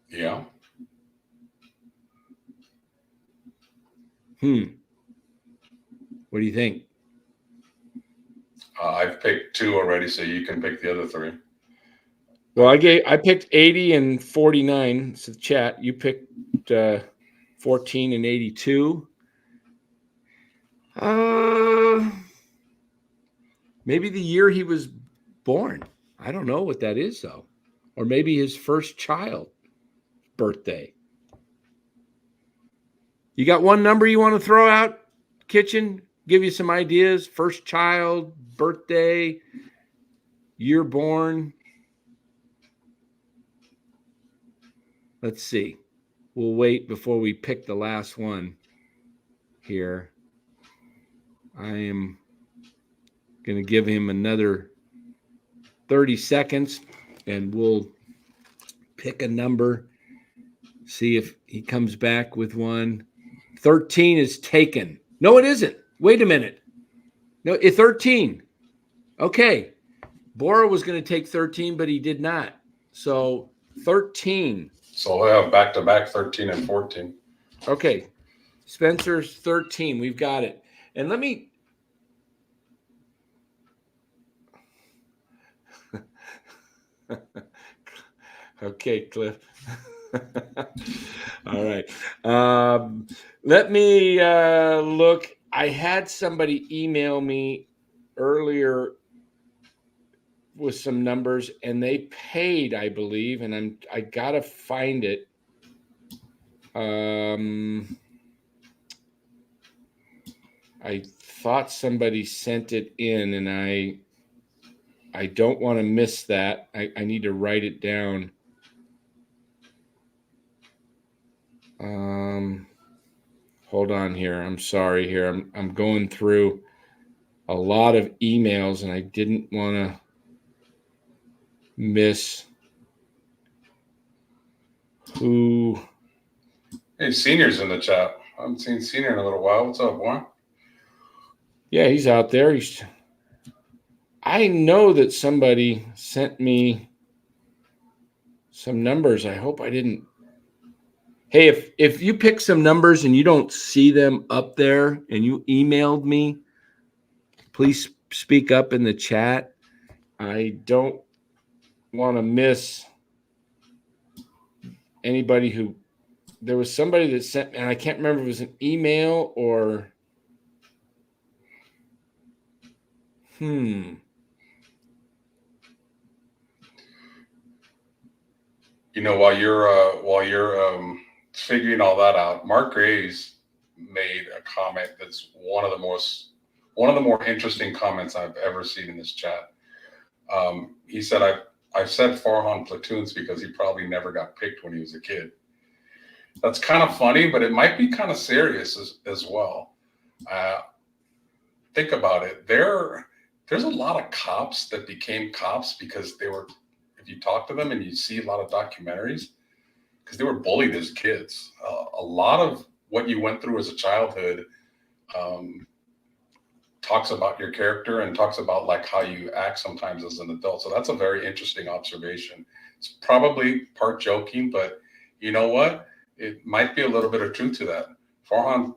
Yeah.
What do you think?
I've picked 2 already, so you can pick the other 3.
Well, I picked 80 and 49. It's the chat. You picked 14 and 82. Maybe the year he was born. I don't know what that is, though. Or maybe his first child birthday. You got one number you want to throw out, Kitchen? Give you some ideas. First child, birthday, year born. Let's see. We'll wait before we pick the last one here. I am going to give him another 30 seconds, and we'll pick a number, see if he comes back with one. 13 is taken. No, it isn't. Wait a minute. No, 13. Okay. Bora was going to take 13, but he did not. So 13.
So we'll have back-to-back 13 and 14.
Okay. Spencer's 13. We've got it. And let me okay, Cliff. All right. Let me look. I had somebody email me earlier with some numbers, and they paid, I believe, and I gotta find it. I thought somebody sent it in, and I don't want to miss that. I need to write it down. Hold on here. I'm sorry here. I'm going through a lot of emails, and I didn't want to miss who.
Hey, Senior's in the chat. I haven't seen Senior in a little while. What's up, boy?
Yeah, he's out there. I know that somebody sent me some numbers. I hope I didn't. Hey, if you pick some numbers and you don't see them up there and you emailed me, please speak up in the chat. I don't want to miss anybody who there was somebody that sent, and I can't remember if it was an email or
You know, while you're figuring all that out, Mark Graves made a comment that's one of the more interesting comments I've ever seen in this chat. He said, I've said Farhan platoons because he probably never got picked when he was a kid. That's kind of funny, but it might be kind of serious as well. Think about it. There's a lot of cops that became cops because they were, if you talk to them and you see a lot of documentaries, because they were bullied as kids. A lot of what you went through as a childhood talks about your character and talks about like how you act sometimes as an adult. So that's a very interesting observation. It's probably part joking, but you know what? It might be a little bit of truth to that. Farhan,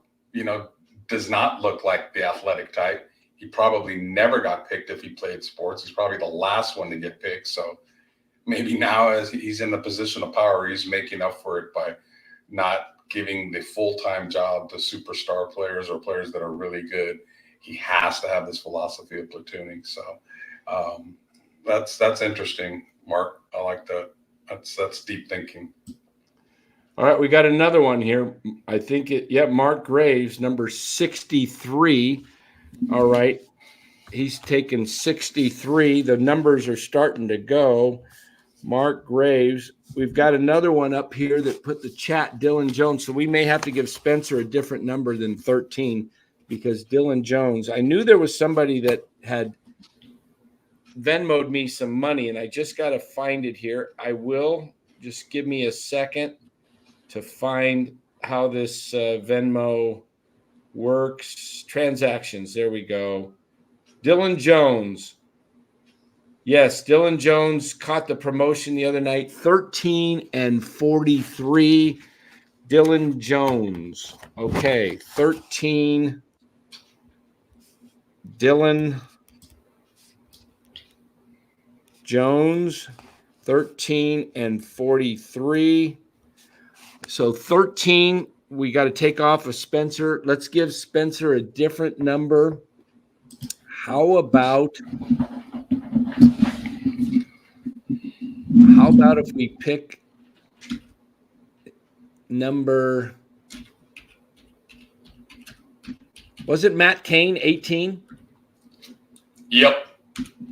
does not look like the athletic type. He probably never got picked if he played sports. He's probably the last one to get picked. So maybe now as he's in the position of power, he's making up for it by not giving the full-time job to superstar players or players that are really good. He has to have this philosophy of platooning. So that's interesting, Mark. I like that. That's deep thinking.
All right, we got another one here. I think Mark Graves, number 63. All right. He's taken 63. The numbers are starting to go. Mark Graves. We've got another one up here that put the chat, Dylan Jones. So we may have to give Spencer a different number than 13 because Dylan Jones, I knew there was somebody that had Venmo'd me some money, and I just got to find it here. I will. Just give me a second to find how this Venmo works. Transactions. There we go. Dylan Jones. Yes, Dylan Jones caught the promotion the other night. 13 and 43. Dylan Jones. Okay, 13. Dylan Jones. 13 and 43. So 13, we got to take off of Spencer. Let's give Spencer a different number. How about if we pick number, was it Matt Cain, 18?
Yep.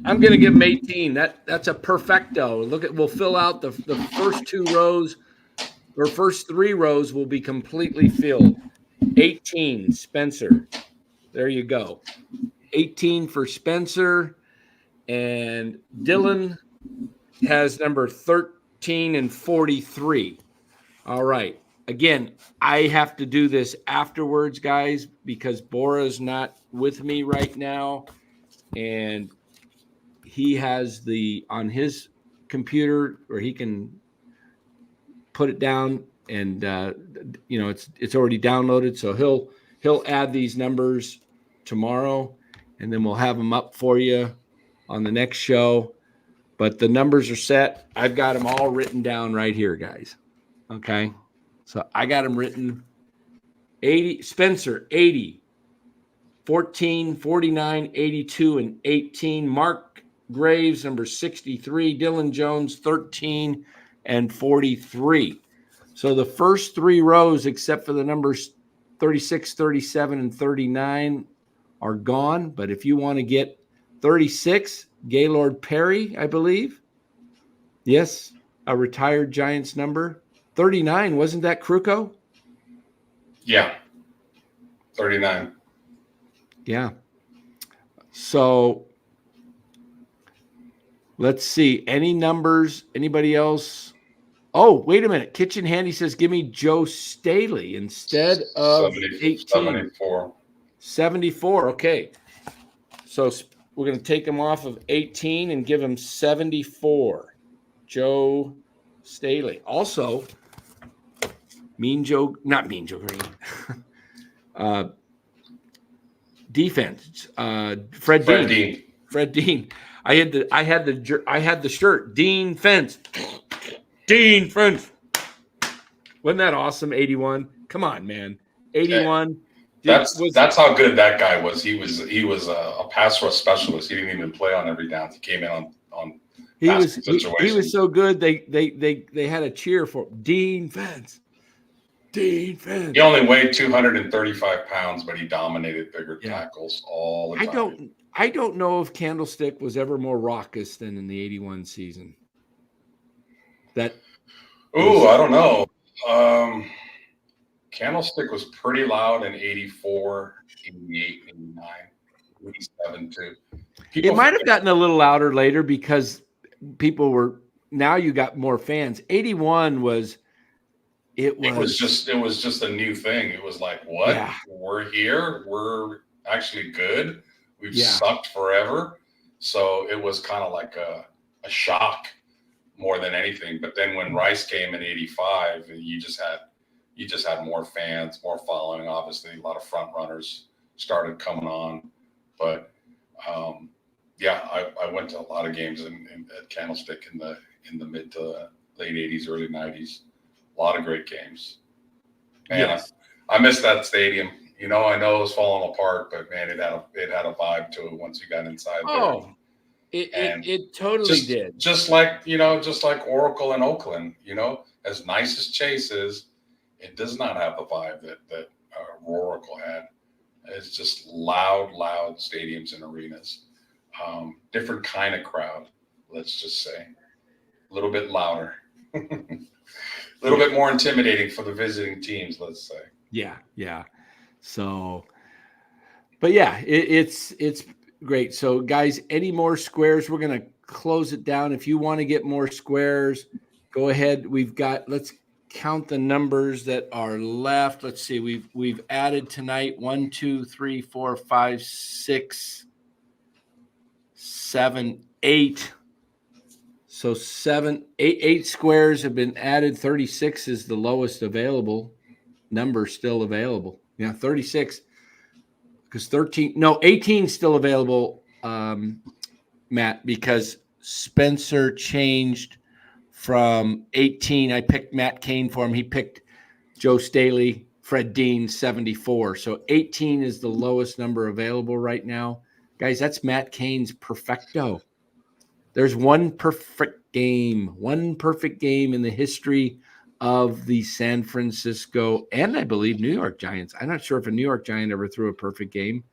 I'm going to give him 18. That's a perfecto. We'll fill out the first two rows. Or first three rows will be completely filled. 18, Spencer. There you go. 18 for Spencer. And Dylan has number 13 and 43. All right. Again, I have to do this afterwards, guys, because Bora's not with me right now. And he has on his computer where he can put it down, and it's already downloaded, so he'll add these numbers tomorrow, and then we'll have them up for you on the next show. But the numbers are set. I've got them all written down right here, guys. Okay, so I got them written. 80 Spencer, 80, 14, 49, 82, and 18. Mark Graves, number 63. Dylan Jones, 13 and 43. So the first three rows, except for the numbers 36, 37, and 39, are gone. But if you want to get 36, Gaylord Perry, I believe. Yes, a retired Giants number. 39, wasn't that Kruko?
Yeah, 39.
Yeah. So let's see. Any numbers? Anybody else? Oh, wait a minute. Kitchen Handy says, give me Joe Staley instead of 18.
74.
74. Okay. So we're going to take him off of 18 and give him 74. Joe Staley. Also, not Mean Joe Green. Defense. Fred Dean. I had the shirt. Dean Fence. Dean Fence. Wasn't that awesome? 81. Come on, man. 81.
That's how good that guy was. He was a pass rush specialist. He didn't even play on every down. He came in on
he was so good. They had a cheer for Dean Fence. Dean Fence.
He only weighed 235 pounds, but he dominated bigger tackles all the time.
I don't know if Candlestick was ever more raucous than in the 81 season. I
don't know. Candlestick was pretty loud in 84, 88, 89, 87 too.
It might have gotten a little louder later because now you got more fans. 81 was
just a new thing. It was like, what? Yeah. We're here. We're actually good. We've sucked forever. So it was kind of like a shock more than anything. But then when Rice came in 85, you just had more fans, more following. Obviously, a lot of front runners started coming on. But I went to a lot of games at Candlestick in the mid to late 80s, early 90s. A lot of great games. Man, yes. I missed that stadium. I know it was falling apart, but man, it had a vibe to it once you got inside there.
It totally did.
Just like Oracle in Oakland, as nice as Chase is, it does not have the vibe that Oracle had. It's just loud stadiums and arenas. Different kind of crowd, let's just say. A little bit louder. A little bit more intimidating for the visiting teams, let's say.
Yeah. So, but yeah, it's great. So, guys, any more squares? We're going to close it down. If you want to get more squares, go ahead. Let's count the numbers that are left. Let's see. We've added tonight 1, 2, 3, 4, 5, 6, 7, 8. So 8 squares have been added. 36 is the lowest available number still available. Yeah, 36 because 18 is still available, Matt, because Spencer changed from 18. I picked Matt Cain for him. He picked Joe Staley, Fred Dean, 74. So 18 is the lowest number available right now. Guys, that's Matt Cain's perfecto. There's one perfect game in the history of the San Francisco and I believe New York Giants. I'm not sure if a New York Giant ever threw a perfect game.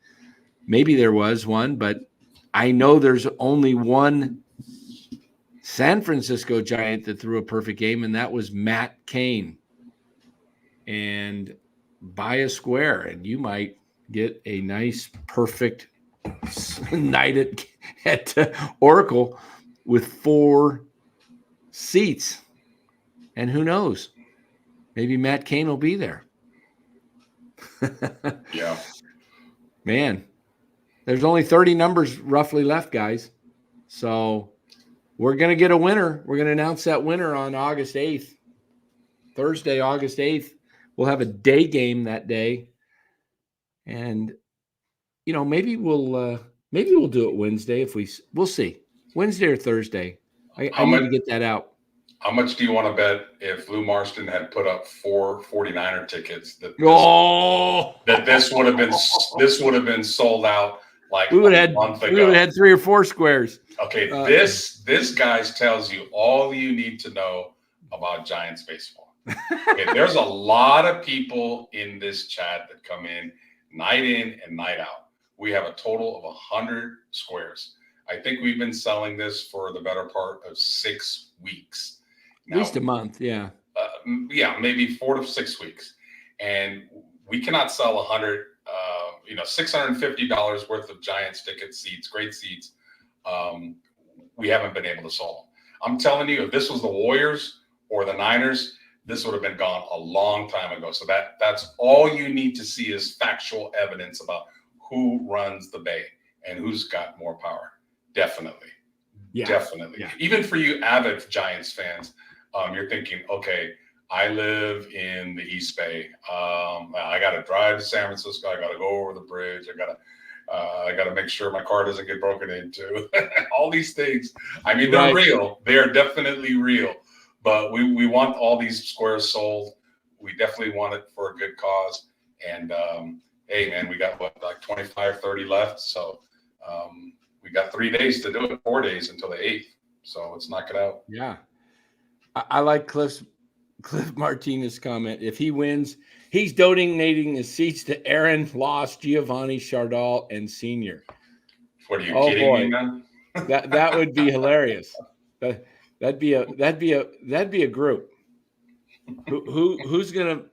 Maybe there was one, but I know there's only one San Francisco Giant that threw a perfect game, and that was Matt Cain. And buy a square, and you might get a nice, perfect night at Oracle with 4 seats. And who knows? Maybe Matt Cain will be there.
Yeah.
Man, there's only 30 numbers roughly left, guys. So we're going to get a winner. We're going to announce that winner on August 8th. Thursday, August 8th. We'll have a day game that day. And, maybe we'll do it Wednesday we'll see. Wednesday or Thursday. I need to get that out.
How much do you want to bet if Lou Marston had put up 4 49er tickets that this would have been sold out like
a month ago? We would have had 3 or 4 squares.
Okay, this guys tells you all you need to know about Giants baseball. Okay, there's a lot of people in this chat that come in and night out. We have a total of 100 squares. I think we've been selling this for the better part of 6 weeks.
Now, at least a month, yeah.
Maybe 4 to 6 weeks. And we cannot sell 100, $650 worth of Giants ticket seats, great seats. We haven't been able to sell them. I'm telling you, if this was the Warriors or the Niners, this would have been gone a long time ago. So that's all you need to see is factual evidence about who runs the Bay and who's got more power. Definitely. Yeah. Definitely. Yeah. Even for you avid Giants fans, you're thinking, okay, I live in the East Bay. I got to drive to San Francisco. I got to go over the bridge. I got to, I got to make sure my car doesn't get broken into. All these things. I mean, they're real. They are definitely real. But we want all these squares sold. We definitely want it for a good cause. And, hey, man, we got, like 25, 30 left. So we got 3 days to do it, 4 days until the 8th. So let's knock it out.
Yeah. I like Cliff Martinez's comment. If he wins, he's donating his seats to Aaron, Loss, Giovanni, Chardal, and Senior.
What are you kidding me, man?
That would be hilarious. That'd be a group. Who's gonna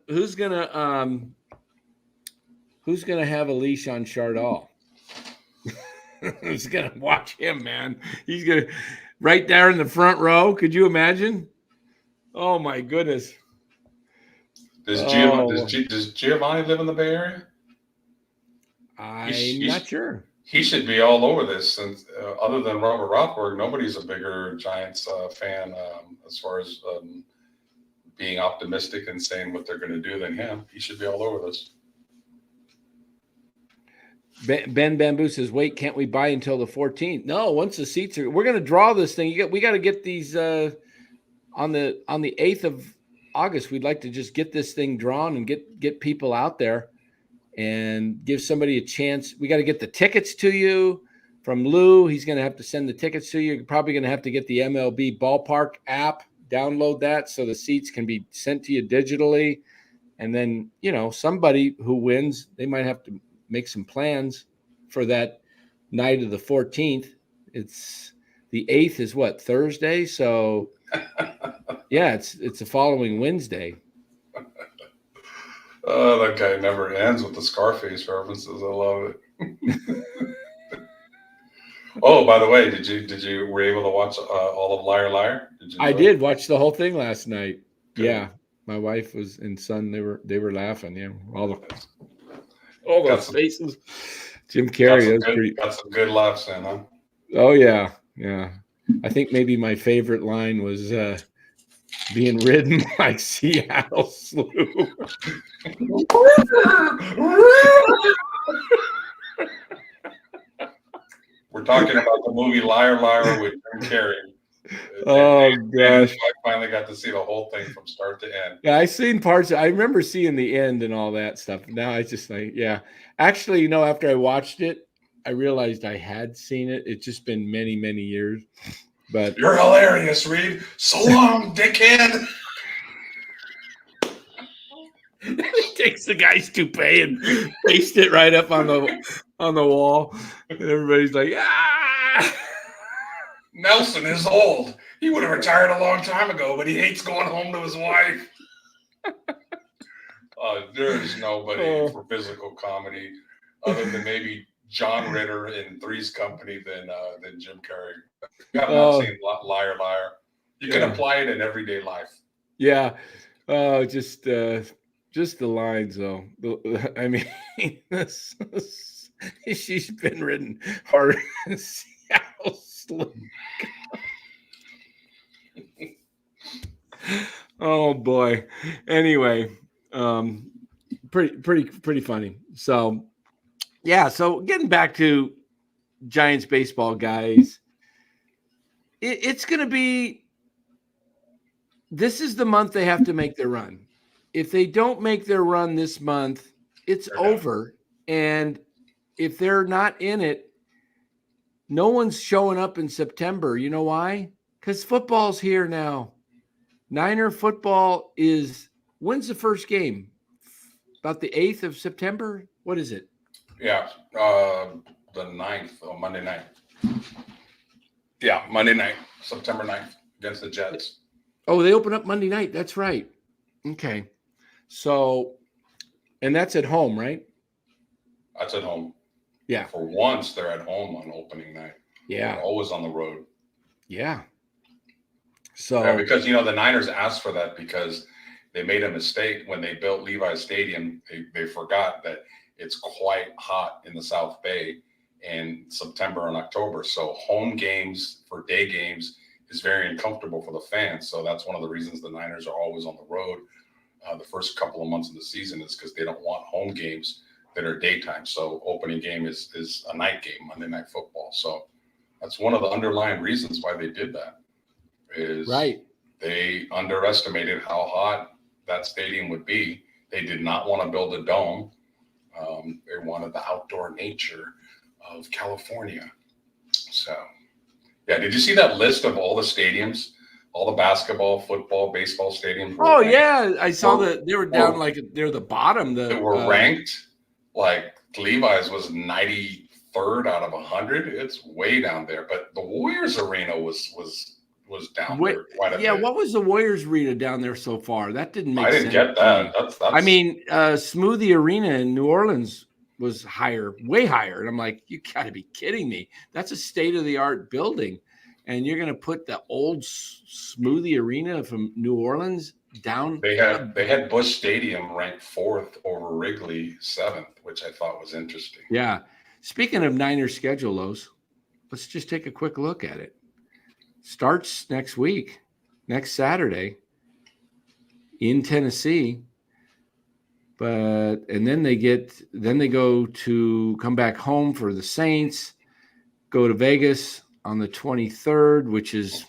have a leash on Chardal? Who's gonna watch him, man? He's gonna right there in the front row. Could you imagine? Oh my goodness.
Does Giovanni live in the Bay Area?
I'm not sure.
He should be all over this. Since other than Robert Rothberg, nobody's a bigger Giants fan as far as being optimistic and saying what they're going to do than him. He should be all over this.
Ben Bamboo says, "Wait, can't we buy until the 14th?" No, once the seats are, we're going to draw this thing. We got to get these on the 8th of August. We'd like to just get this thing drawn and get people out there and give somebody a chance. We got to get the tickets to you from Lou. He's going to have to send the tickets to you. You're probably going to have to get the MLB Ballpark app, download that so the seats can be sent to you digitally. And then, somebody who wins, they might have to make some plans for that night of the 14th. It's the 8th is what, Thursday? So yeah, it's the following Wednesday.
Oh, that guy never ends with the Scarface references. I love it. Oh, by the way, were you able to watch all of Liar Liar?
I did watch the whole thing last night.
Good.
Yeah, my wife and son, they were laughing. Yeah, all those faces. Jim Carrey
got some good laughs in, huh?
Oh yeah. I think maybe my favorite line was being ridden like Seattle Slew.
We're talking about the movie Liar Liar with Jim Carrey.
Gosh!
I finally got to see the whole thing from start to end.
Yeah, I seen parts. I remember seeing the end and all that stuff. Now I just Actually, after I watched it, I realized I had seen it. It's just been many, many years. But
you're hilarious, Reed. So long, dickhead.
He takes the guy's toupee and pastes it right up on the wall, and everybody's like, "Ah!"
Nelson is old. He would have retired a long time ago, but he hates going home to his wife. There is nobody for physical comedy other than maybe John Ritter in Three's Company than Jim Carrey. You have not seen Liar Liar. You can apply it in everyday life.
Yeah. Just the lines though. I mean, she's been ridden hard in Seattle Slew. Oh boy. Anyway, pretty funny. So yeah, so getting back to Giants baseball, guys, it's going to be, this is the month they have to make their run. If they don't make their run this month, it's over. And if they're not in it, no one's showing up in September. You know why? Because football's here now. Niner football when's the first game? About the 8th of September? What is it?
Yeah, the 9th, Monday night. Yeah, Monday night, September 9th against the Jets.
Oh, they open up Monday night. That's right. Okay. So, and that's at home, right?
That's at home.
Yeah.
For once, they're at home on opening night.
Yeah.
They're always on the road.
Yeah. So,
yeah, because, the Niners asked for that because they made a mistake when they built Levi's Stadium. They forgot that it's quite hot in the South Bay in September and October. So home games for day games is very uncomfortable for the fans. So that's one of the reasons the Niners are always on the road. The first couple of months of the season is because they don't want home games that are daytime. So opening game is a night game, Monday Night Football. So that's one of the underlying reasons why they did that. Is they underestimated how hot that stadium would be. They did not want to build a dome. They wanted the outdoor nature of California. So, yeah, did you see that list of all the stadiums, all the basketball, football, baseball stadiums?
Oh, yeah. I saw that they were down like they're the bottom.
They were ranked like Levi's was 93rd out of 100. It's way down there. But the Warriors Arena was down there quite a bit.
What was the Warriors Arena down there so far? That didn't make sense.
I didn't get that. That's
I mean, Smoothie Arena in New Orleans was higher, way higher. And I'm like, you got to be kidding me. That's a state-of-the-art building. And you're going to put the old Smoothie Arena from New Orleans down?
They had Busch Stadium ranked 4th over Wrigley 7th, which I thought was interesting.
Yeah. Speaking of Niners schedule, Los, let's just take a quick look at it. Starts next week, next Saturday in Tennessee. And then they come back home for the Saints, go to Vegas on the 23rd, which is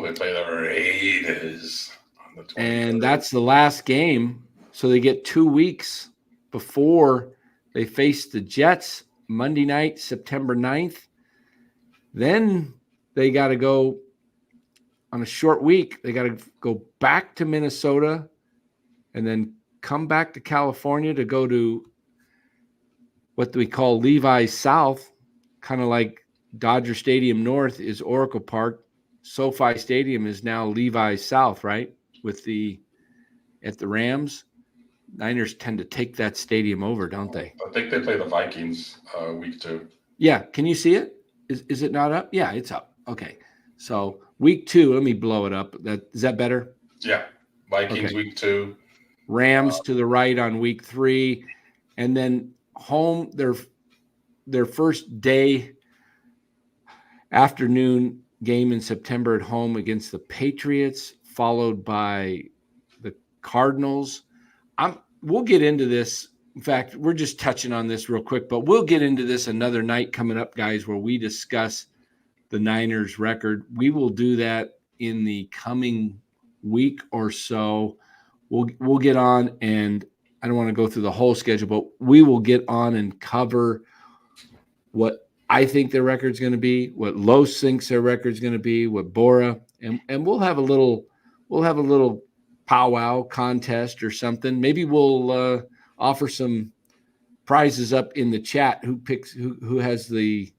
they play the Raiders on the 23rd.
And that's the last game. So they get 2 weeks before they face the Jets Monday night, September 9th. Then they got to go on a short week. They got to go back to Minnesota and then come back to California to go to what we call Levi's South, kind of like Dodger Stadium North is Oracle Park. SoFi Stadium is now Levi's South, right? At the Rams. Niners tend to take that stadium over, don't they?
I think they play the Vikings week 2.
Yeah. Can you see it? Is it not up? Yeah, it's up. Okay. So week 2, let me blow it up. Is that better?
Yeah. Vikings week 2.
Rams to the right on week 3. And then home, their first day afternoon game in September at home against the Patriots, followed by the Cardinals. We'll get into this. In fact, we're just touching on this real quick, but we'll get into this another night coming up, guys, where we discuss the Niners record. We will do that in the coming week or so. We'll get on, and I don't want to go through the whole schedule, but we will get on and cover what I think their record's going to be, what Los thinks their record's going to be, what Bora, and we'll have a little powwow contest or something. Maybe we'll offer some prizes up in the chat. Who has the,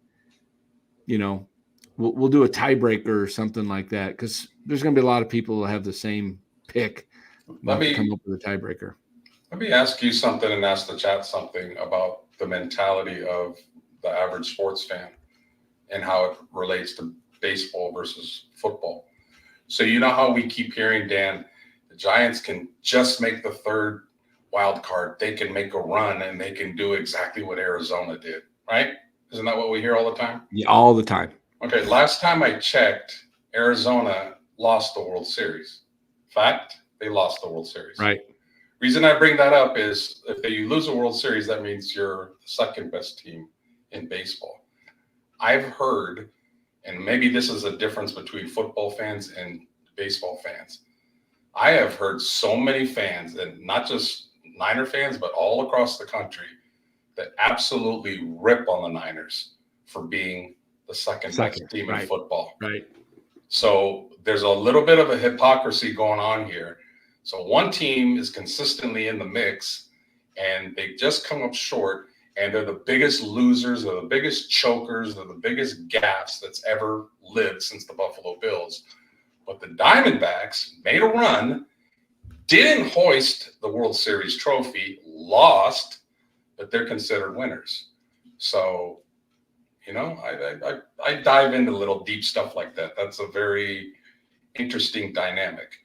we'll do a tiebreaker or something like that, because there's going to be a lot of people that have the same pick. Let me come up with a tiebreaker.
Let me ask you something and ask the chat something about the mentality of the average sports fan and how it relates to baseball versus football. So you know how we keep hearing, Dan, the Giants can just make the 3rd wild card. They can make a run and they can do exactly what Arizona did, right? Isn't that what we hear all the time?
Yeah, all the time.
Okay, last time I checked, Arizona lost the World Series. Fact, they lost the World Series.
Right.
Reason I bring that up is if you lose a World Series, that means you're the second best team in baseball. I've heard, and maybe this is a difference between football fans and baseball fans. I have heard so many fans, and not just Niner fans, but all across the country, that absolutely rip on the Niners for being the second best team in football.
Right.
So there's a little bit of a hypocrisy going on here. So one team is consistently in the mix, and they just come up short, and they're the biggest losers, they're the biggest chokers, they're the biggest gaffes that's ever lived since the Buffalo Bills. But the Diamondbacks made a run, didn't hoist the World Series trophy, lost, but they're considered winners. So, I dive into little deep stuff like that. That's a very interesting dynamic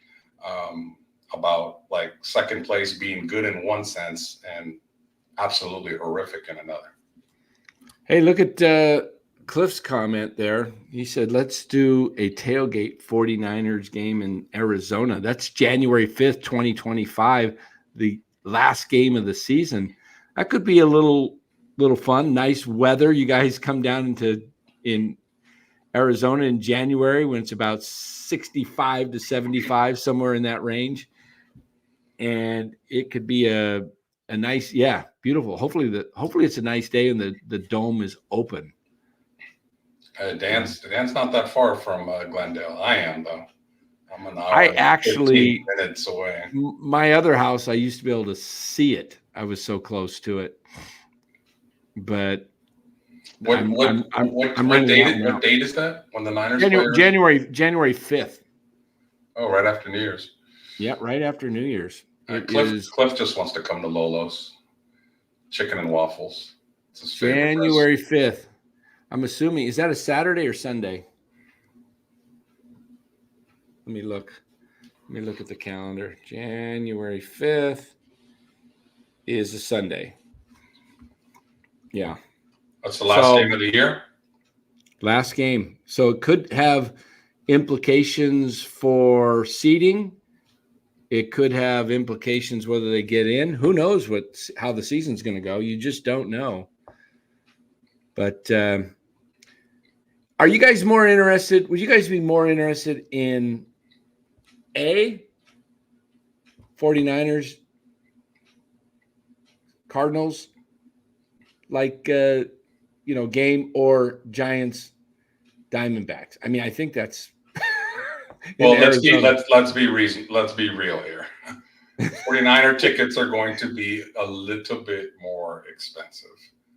about like second place being good in one sense and absolutely horrific in another.
Hey, look at Cliff's comment there. He said, let's do a tailgate 49ers game in Arizona. That's January 5th, 2025, the last game of the season. that could be a little fun. Nice weather. You guys come down in Arizona in January when it's about 65 to 75, somewhere in that range. And it could be a nice, beautiful. Hopefully it's a nice day and the dome is open.
Dan's not that far from Glendale. I am, though. I'm an hour
I
and
actually
15 minutes away.
My other house, I used to be able to see it. I was so close to it. But
what date is that when the Niners play?
January 5th.
Oh, right after New Year's.
Yeah, right after New Year's.
Cliff just wants to come to Lolo's Chicken and Waffles. It's his favorite
January 5th. I'm assuming, is that a Saturday or Sunday? Let me look at the calendar. January 5th is a Sunday. Yeah.
That's the last game of the year?
Last game. So it could have implications for seeding. It could have implications whether they get in. Who knows how the season's going to go? You just don't know. But are you guys more interested? Would you guys be more interested in 49ers, Cardinals, like game, or Giants, Diamondbacks? I mean, I think that's
well. Let's be real here. 49er tickets are going to be a little bit more expensive.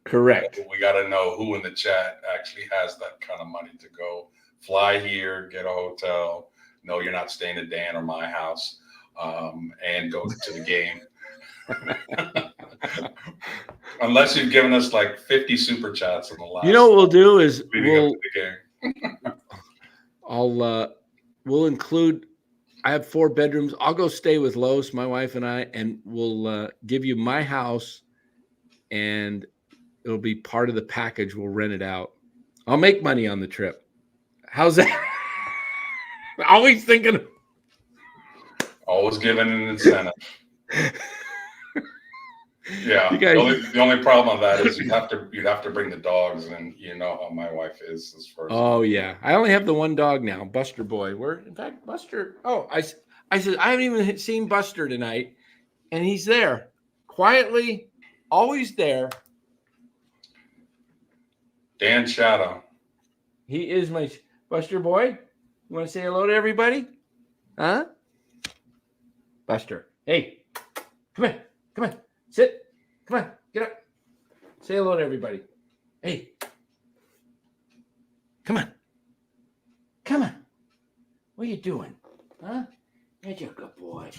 Correct.
We got to know who in the chat actually has that kind of money to go fly here, get a hotel. No, you're not staying at Dan or my house, and go to the game. Unless you've given us like 50 super chats in the last.
You know what we'll do is we'll include. I have 4 bedrooms. I'll go stay with Lois, my wife, and I, and we'll give you my house, and it'll be part of the package. We'll rent it out. I'll make money on the trip. How's that? Always thinking.
Always giving an incentive. Yeah.
Guys,
the only problem on that is you'd have to bring the dogs, and you know how my wife is as far as.
Oh yeah, I only have the one dog now, Buster Boy. In fact, Buster. Oh, I said I haven't even seen Buster tonight, and he's there, quietly, always there.
Dan Shadow.
He is my Buster Boy. You want to say hello to everybody? Huh? Buster. Hey, come here. Come on. Sit. Come on. Get up. Say hello to everybody. Hey. Come on. Come on. What are you doing? Huh? You're a good boy.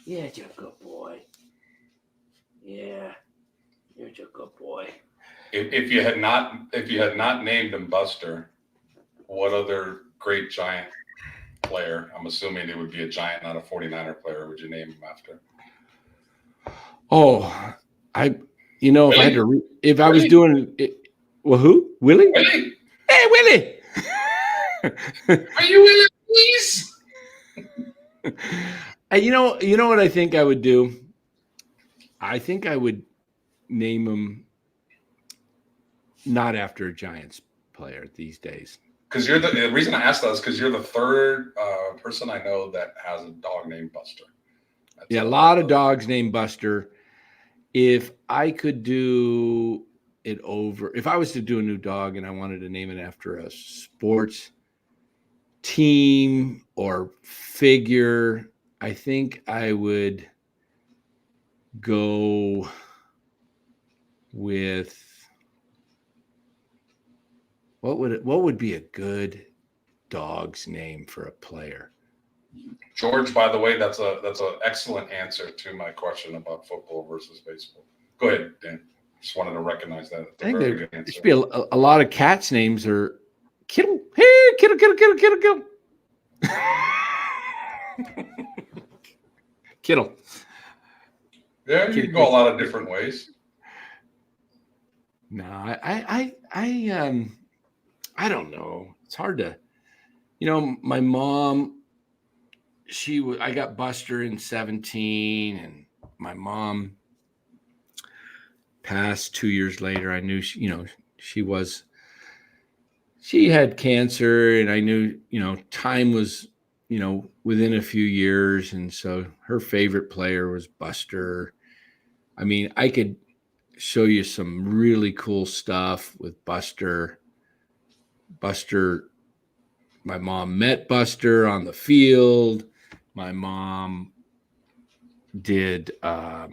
Yeah, you're a good boy. Yeah. You're a good boy.
If you had not named him Buster, what other great Giant player? I'm assuming it would be a Giant, not a 49er player. Would you name him after?
Oh, if I was doing it, well, who? Willie?
Willie?
Hey, Willie!
Are you Willie, please?
You know what I think I would do? I think I would name him not after a Giants player these days.
Because the reason I asked that is because you're the third person I know that has a dog named Buster.
A lot of dogs named Buster. If I could do it over, if I was to do a new dog and I wanted to name it after a sports team or figure, I think I would go with what would be a good dog's name for a player?
George, by the way, that's an excellent answer to my question about football versus baseball. Go ahead, Dan. Just wanted to recognize that.
I think there should be a lot of cats' names are Kittle. Hey, Kittle, Kittle, Kittle, Kittle, Kittle. Kittle.
Yeah, you can go a lot of different ways.
No, I don't know. It's hard to, my mom, I got Buster in 17, and my mom passed 2 years later, I knew she had cancer, and I knew, time was, within a few years. And so her favorite player was Buster. I mean, I could show you some really cool stuff with Buster. My mom met Buster on the field. My mom did, her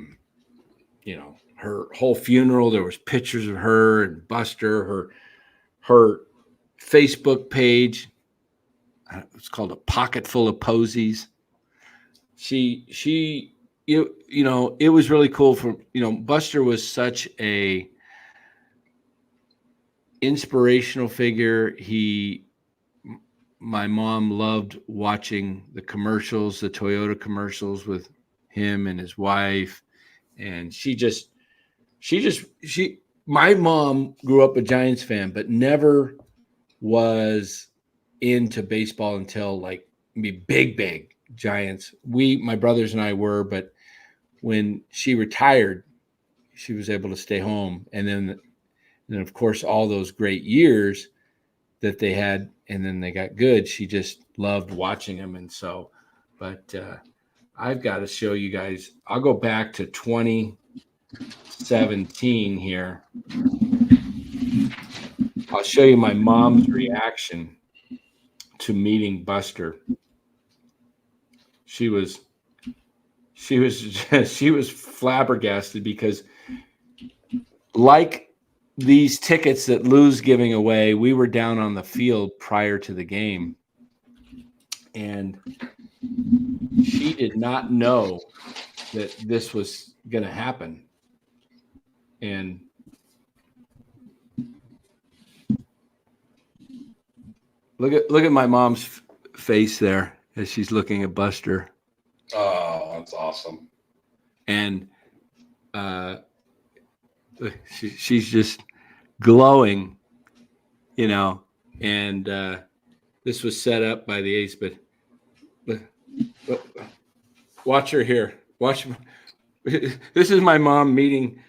whole funeral. There was pictures of her and Buster. Her Facebook page, it's called A Pocket Full of Posies. It was really cool. Buster was such a inspirational figure. My mom loved watching the commercials, the Toyota commercials with him and his wife. And my mom grew up a Giants fan, but never was into baseball until big Giants. My brothers and I were, but when she retired, she was able to stay home. And then of course, all those great years that they had, and then they got good, she just loved watching them. And so, but I've got to show you guys. I'll go back to 2017 here. I'll show you my mom's reaction to meeting Buster. She was flabbergasted, because like these tickets that Lou's giving away, we were down on the field prior to the game, and she did not know that this was going to happen. And look at my mom's face there as she's looking at Buster.
Oh, that's awesome.
And she's just glowing, and this was set up by the Ace, but watch her here. Watch. This is my mom meeting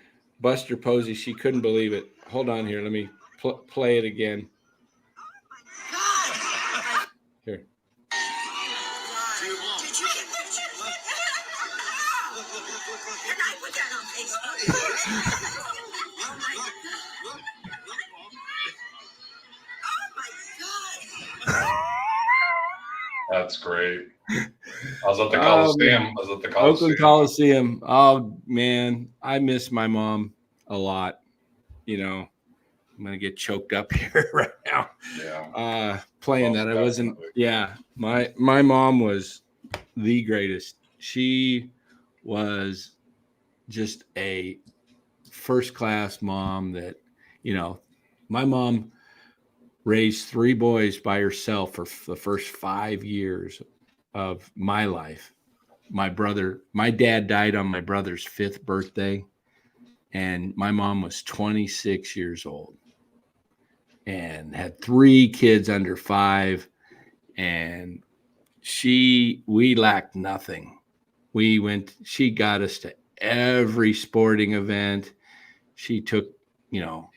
Buster Posey. She couldn't believe it. Hold on here. Let me play it again. Here.
That's great. I was at the Coliseum.
Oakland Coliseum. Oh man, I miss my mom a lot. I'm gonna get choked up here right now.
Yeah.
Playing that, I wasn't. Yeah, my mom was the greatest. She was just a first-class mom. That my mom raised 3 boys by herself for the first 5 years of my life. My dad died on my brother's 5th birthday, and my mom was 26 years old and had 3 kids under 5, and we lacked nothing. She got us to every sporting event. She took,
well,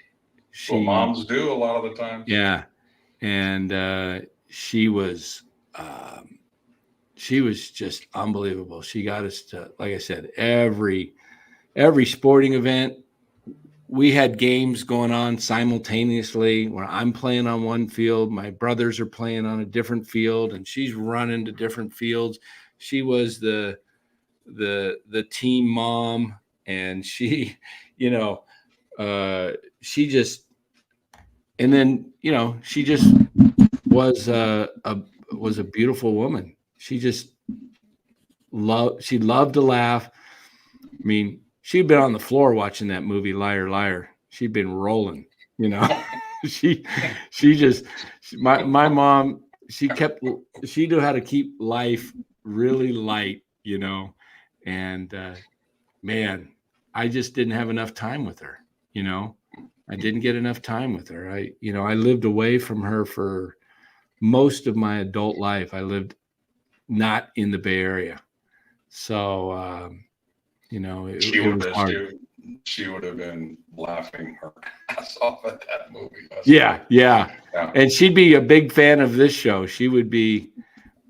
moms do a lot of the time.
Yeah. And she was just unbelievable. She got us to, like I said, every sporting event. We had games going on simultaneously where I'm playing on one field, my brothers are playing on a different field, and she's running to different fields. She was the team mom, and she, she just, and then, she just was a beautiful woman. She just loved to laugh. I mean, she'd been on the floor watching that movie, Liar, Liar. She'd been rolling, my mom, she knew how to keep life really light, and man, I just didn't have enough time with her. I didn't get enough time with her. I lived away from her for most of my adult life. I lived not in the Bay Area. So, it was hard.
she would have been laughing her ass off at that movie.
Yeah. And she'd be a big fan of this show. She would be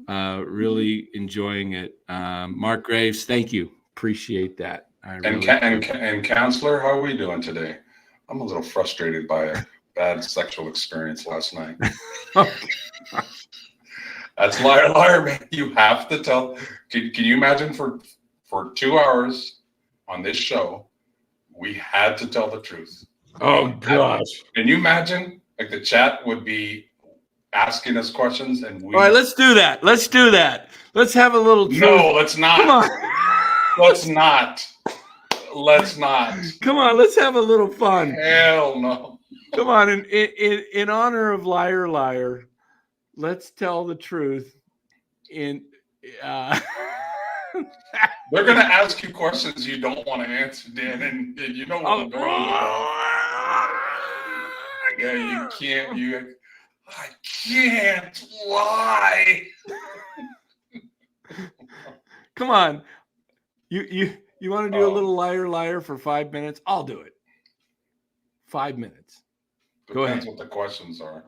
really enjoying it. Mark Graves, thank you. Appreciate that.
And counselor, how are we doing today? I'm a little frustrated by a bad sexual experience last night. That's liar, man. You have to tell. Can you imagine for 2 hours on this show, we had to tell the truth.
Oh gosh!
Can you imagine? Like the chat would be asking us questions, and we.
All right, let's do that. Let's have a little truth.
No, let's not.
Come on.
Let's not. Let's not.
Come on, let's have a little fun.
Hell no.
Come on, in honor of liar, let's tell the truth. They're
gonna ask you questions you don't want to answer, Dan, and you don't want to go on. Yeah, you can't. I can't lie.
Come on, you want to do a little liar for 5 minutes? I'll do it. 5 minutes. Go ahead.
Depends what the questions are.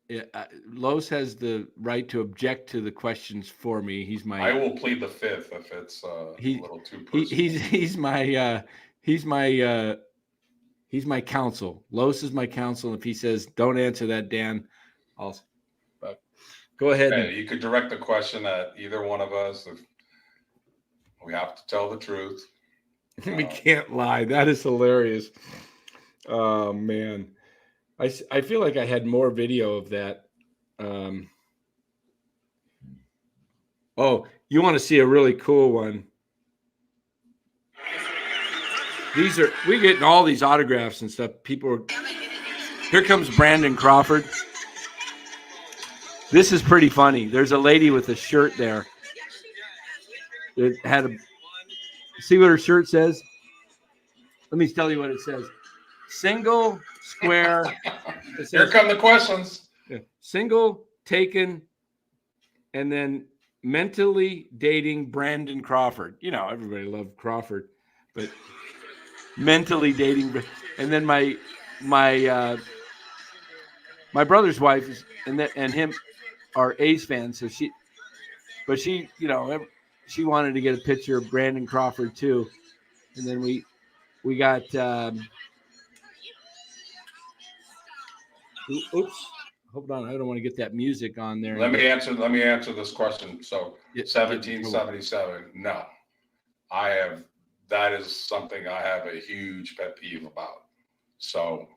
Yeah, Los has the right to object to the questions for me.
I will plead the fifth if it's a little too personal.
He's my counsel. Los is my counsel. If he says don't answer that, Dan, but go ahead.
Hey, you could direct the question at either one of us. If we have to tell the truth,
we can't lie. That is hilarious. Oh man. I feel like I had more video of that. Oh, you want to see a really cool one? We're getting all these autographs and stuff. Here comes Brandon Crawford. This is pretty funny. There's a lady with a shirt there. It had see what her shirt says? Let me tell you what it says. Single, square.
Here come the questions.
Single, taken, and then mentally dating Brandon Crawford. You know, everybody loved Crawford, but mentally dating. And then my brother's wife and him are A's fans, so she wanted to get a picture of Brandon Crawford too, and then we got. Oops. Hold on. I don't want to get that music on there.
Let me answer this question. So 1777. No. That is something I have a huge pet peeve about. So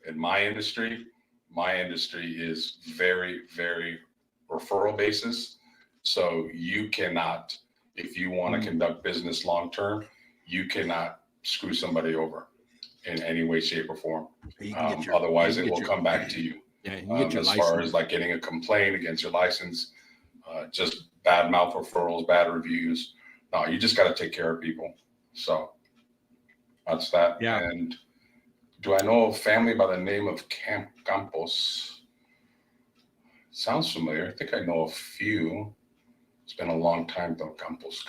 in my industry is very, very referral basis. So you cannot, if you want to conduct business long term, you cannot screw somebody over in any way, shape, or form. Otherwise, it will come back to you.
Yeah, you get your
as
license.
Far as like getting a complaint against your license, just bad mouth referrals, bad reviews. No, you just got to take care of people. So that's that.
Yeah.
And do I know a family by the name of Campos? Sounds familiar. I think I know a few. It's been a long time though. Campos.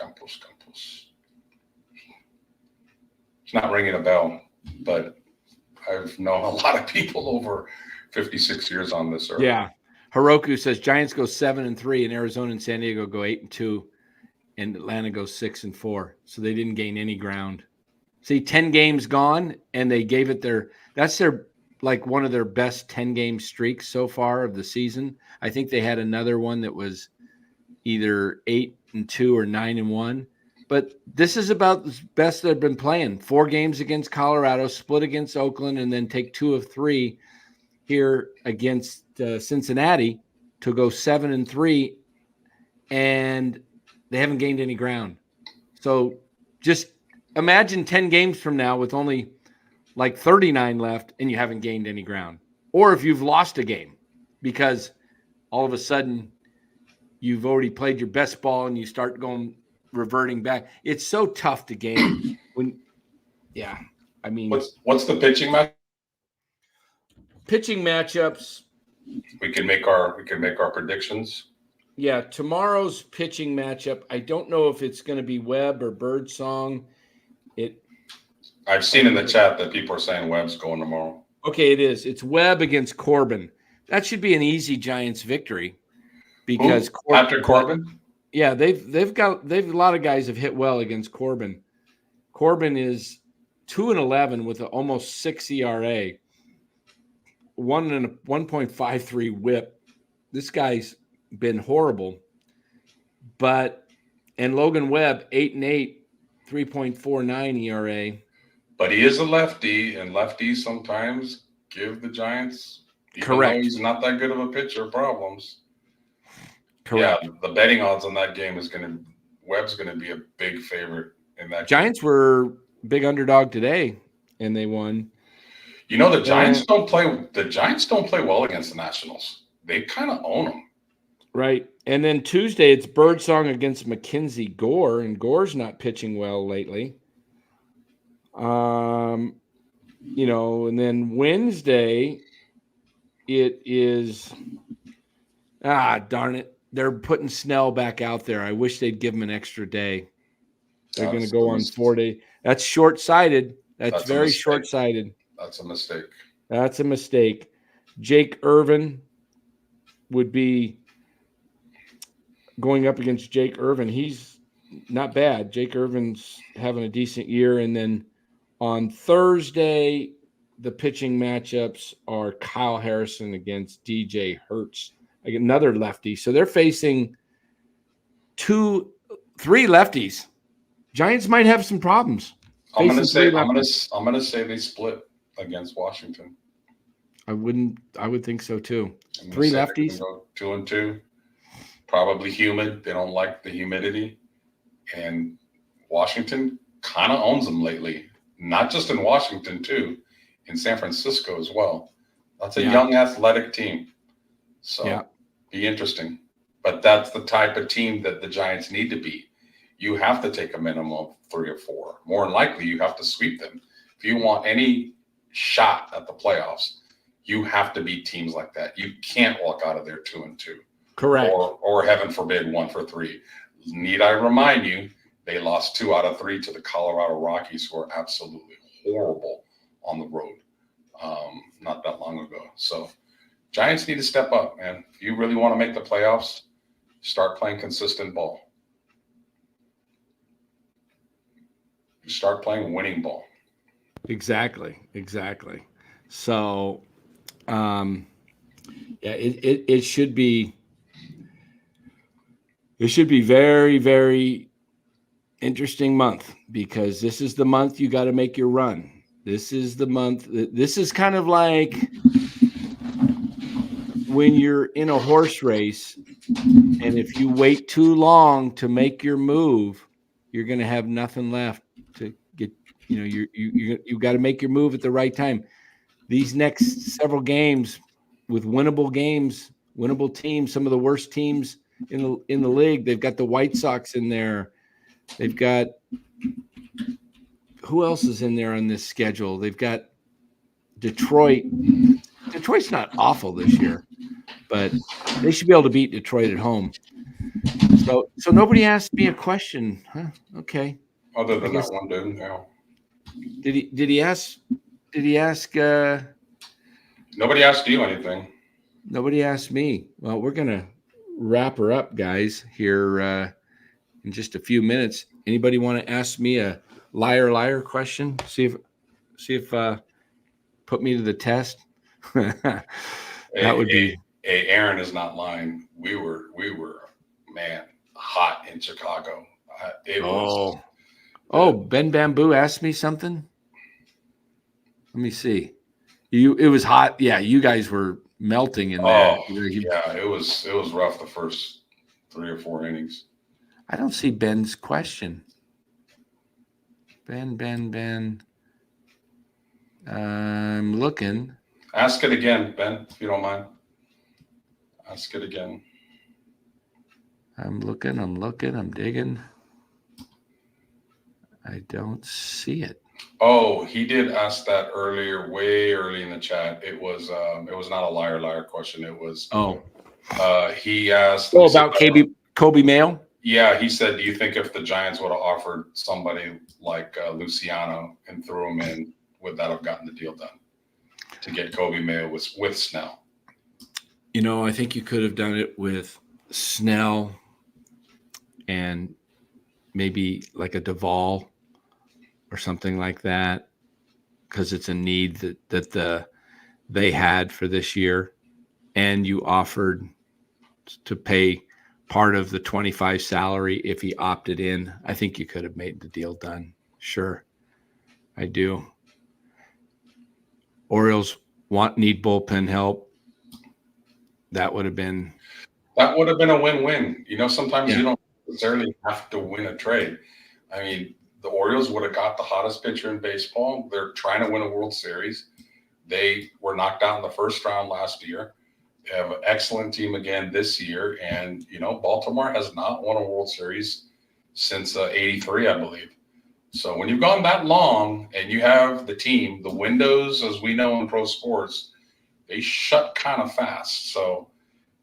It's not ringing a bell, but I've known a lot of people over 56 years on this earth.
Yeah. Hiroku says Giants go 7-3 and Arizona and San Diego go 8-2 and Atlanta goes 6-4. So they didn't gain any ground. See, 10 games gone and they gave it that's their like one of their best 10-game streaks so far of the season. I think they had another one that was either 8-2 or 9-1. But this is about the best they've been playing. 4 games against Colorado, split against Oakland, and then take 2 of 3 here against Cincinnati to go 7-3, and they haven't gained any ground. So just imagine 10 games from now with only like 39 left and you haven't gained any ground. Or if you've lost a game because all of a sudden you've already played your best ball and you start reverting back. It's so tough to game I mean,
what's the pitching match?
Pitching matchups.
We can make our predictions.
Yeah, tomorrow's pitching matchup. I don't know if it's going to be Webb or Birdsong.
I've seen in the chat that people are saying Webb's going tomorrow.
Okay, it is. It's Webb against Corbin. That should be an easy Giants victory because
Patrick Corbin.
Yeah, they've a lot of guys have hit well against Corbin. Corbin is 2-11 with an almost 6 ERA, 1.53 WHIP. This guy's been horrible. And Logan Webb 8-8, 3.49 ERA.
But he is a lefty, and lefties sometimes give the Giants, even though he's not that good of a pitcher, problems. Correct. Yeah, the betting odds on that game Webb's going to be a big favorite in that
Giants
game.
were big underdog today, and they won.
You know, the Giants don't play well against the Nationals. They kind of own them. Right.
And then Tuesday, it's Birdsong against Mackenzie Gore, and Gore's not pitching well lately. And then Wednesday, it is darn it. They're putting Snell back out there. I wish they'd give him an extra day. They're going to go on 4 days. That's short-sighted. That's very short-sighted.
That's a mistake.
That's a mistake. Jake Irvin would be going up against Jake Irvin. He's not bad. Jake Irvin's having a decent year. And then on Thursday, the pitching matchups are Kyle Harrison against DJ Hertz, another lefty. So they're facing 3 lefties. Giants might have some problems.
I'm going to say they split against Washington.
I would think so too. 3 lefties.
2-2. Probably humid. They don't like the humidity. And Washington kind of owns them lately. Not just in Washington, too. In San Francisco as well. That's a young, athletic team. So be interesting. But that's the type of team that the Giants need to be. You have to take a minimum of 3 or 4. More than likely, you have to sweep them. If you want any shot at the playoffs, you have to beat teams like that. You can't walk out of there 2-2.
Correct.
Or heaven forbid, 1 for 3. Need I remind you, they lost 2 out of 3 to the Colorado Rockies, who are absolutely horrible on the road not that long ago. So Giants need to step up, man. If you really want to make the playoffs, start playing consistent ball. You start playing winning ball.
Exactly. So, it should be very, very interesting month, because this is the month you got to make your run. This is the month. This is kind of like when you're in a horse race, and if you wait too long to make your move, you're going to have nothing left to get. You got to make your move at the right time. These next several games with winnable teams, some of the worst teams in the league. They've got the White Sox in there. They've got who else is in there on this schedule? They've got Detroit. Detroit's not awful this year, but they should be able to beat Detroit at home. So nobody asked me a question, huh? Okay.
Other than that one dude, yeah.
Did he ask?
Nobody asked you anything.
Nobody asked me. Well, we're gonna wrap her up, guys, here in just a few minutes. Anybody want to ask me a liar question? See if put me to the test. That would be.
Hey, Aaron is not lying. We were man hot in Chicago.
Ben Bamboo asked me something. Let me see. It was hot. Yeah, you guys were melting in there.
Yeah, it was rough the first 3 or 4 innings.
I don't see Ben's question. Ben. I'm looking.
Ask it again, Ben, if you don't mind. Ask it again.
I'm looking, I'm digging. I don't see it.
Oh, he did ask that earlier, way early in the chat. It was not a liar question. It was
he
asked
about Kobe Mayo?
Yeah, he said, do you think if the Giants would have offered somebody like Luciano and threw him in, would that have gotten the deal done to get Kobe Mayo with Snell?
I think you could have done it with Snell and maybe like a Duvall or something like that, because it's a need that they had for this year, and you offered to pay part of the 25 salary if he opted in. I think you could have made the deal done. Sure, I do. Orioles need bullpen help. That would have been
a win-win. Sometimes you don't necessarily have to win a trade. I mean, the Orioles would have got the hottest pitcher in baseball. They're trying to win a World Series. They were knocked out in the first round last year. They have an excellent team again this year. And, Baltimore has not won a World Series since 83, I believe. So when you've gone that long and you have the team, the windows, as we know in pro sports, they shut kind of fast. So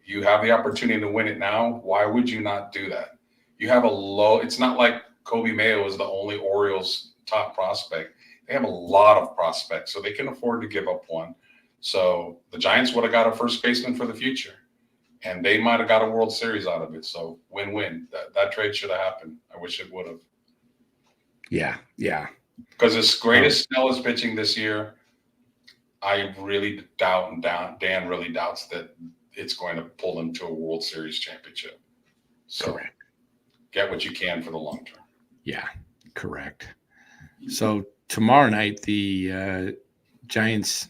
you have the opportunity to win it now. Why would you not do that? You have it's not like Kobe Mayo is the only Orioles top prospect. They have a lot of prospects, so they can afford to give up one. So the Giants would have got a first baseman for the future, and they might have got a World Series out of it. So win-win. That trade should have happened. I wish it would have.
Yeah.
Because as great as Snell is pitching this year, I really doubt, and Dan really doubts that it's going to pull them to a World Series championship. So correct. Get what you can for the long term.
Yeah, correct. So tomorrow night, the Giants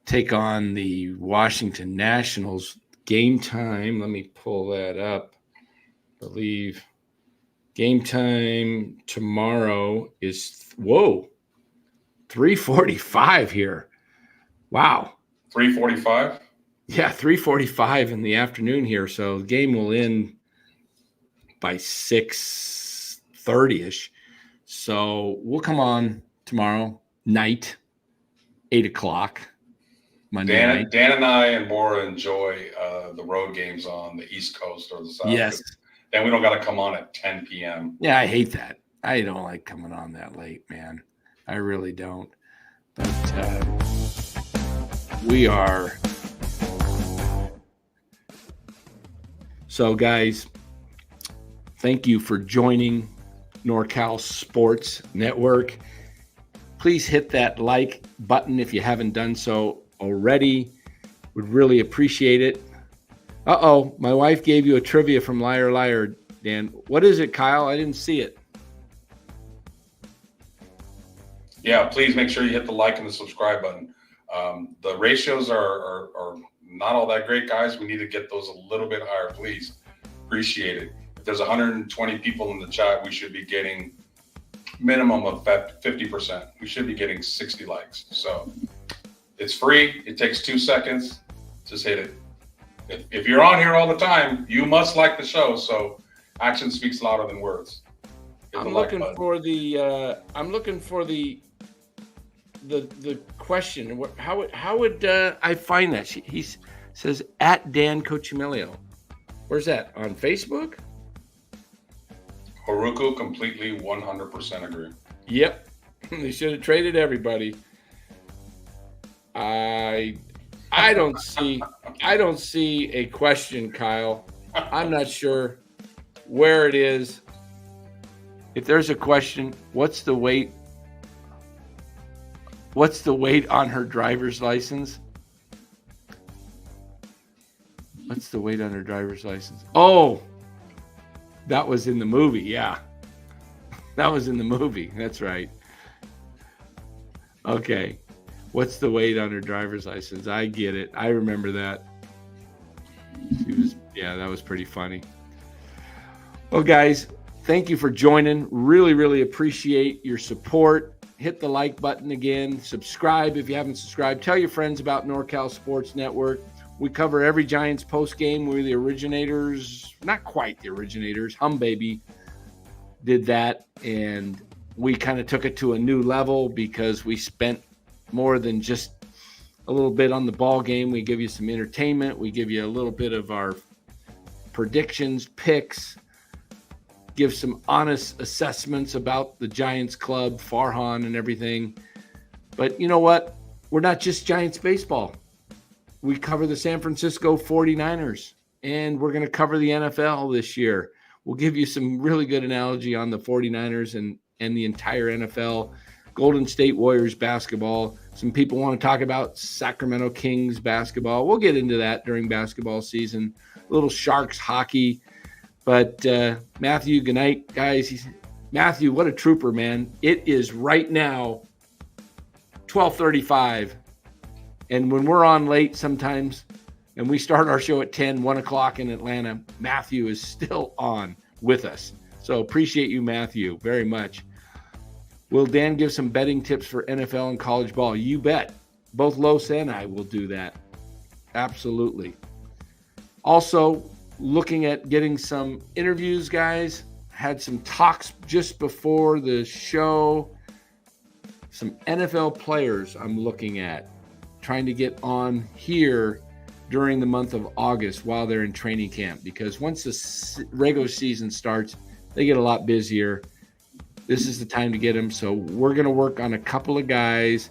take on the Washington Nationals. Game time, let me pull that up. I believe game time tomorrow is 3:45 here. Wow.
3:45?
Yeah, 3:45 in the afternoon here. So the game will end by 6:30-ish. So we'll come on tomorrow night, 8:00 Monday night.
Dan and I and Bora enjoy the road games on the East Coast or the South.
Yes.
And we don't got to come on at 10 p.m.
Yeah, I hate that. I don't like coming on that late, man. I really don't. But we are. So, guys, thank you for joining NorCal Sports Network. Please hit that like button if you haven't done so already. Would really appreciate it. Uh-oh, my wife gave you a trivia from Liar Liar, Dan. What is it, Kyle? I didn't see it.
Yeah, please make sure you hit the like and the subscribe button. The ratios are not all that great, guys. We need to get those a little bit higher, please. Appreciate it. If there's 120 people in the chat, we should be getting minimum of 50%. We should be getting 60 likes. So it's free. It takes 2 seconds. Just hit it. If you're on here all the time, you must like the show. So action speaks louder than words.
I'm looking for the question. How would I find that? He says at Dan Cochimilio. Where's that? On Facebook?
Haruku, completely 100% agree.
Yep. They should have traded everybody. I don't see a question, Kyle. I'm not sure where it is. If there's a question, what's the weight on her driver's license? What's the weight on her driver's license? Oh, that was in the movie. Yeah. That was in the movie. That's right. Okay. What's the weight on her driver's license? I get it. I remember that. That was pretty funny. Well, guys, thank you for joining. Really, really appreciate your support. Hit the like button again. Subscribe if you haven't subscribed. Tell your friends about NorCal Sports Network. We cover every Giants post game. We're the originators. Not quite the originators. Hum Baby did that, and we kind of took it to a new level because we spent more than just a little bit on the ball game. We give you some entertainment. We give you a little bit of our predictions, picks, give some honest assessments about the Giants club, Farhan and everything. But you know what? We're not just Giants baseball. We cover the San Francisco 49ers, and we're going to cover the NFL this year. We'll give you some really good analogy on the 49ers and the entire NFL. Golden State Warriors basketball. Some people want to talk about Sacramento Kings basketball. We'll get into that during basketball season. A little Sharks hockey. But Matthew, good night, guys. Matthew, what a trooper, man. It is right now 12:35. And when we're on late sometimes, and we start our show at 10, 1 o'clock in Atlanta, Matthew is still on with us. So appreciate you, Matthew, very much. Will Dan give some betting tips for NFL and college ball? You bet. Both Los and I will do that. Absolutely. Also, looking at getting some interviews, guys. Had some talks just before the show. Some NFL players I'm looking at, trying to get on here during the month of August while they're in training camp, because once the regular season starts, they get a lot busier. This is the time to get them. So we're going to work on a couple of guys.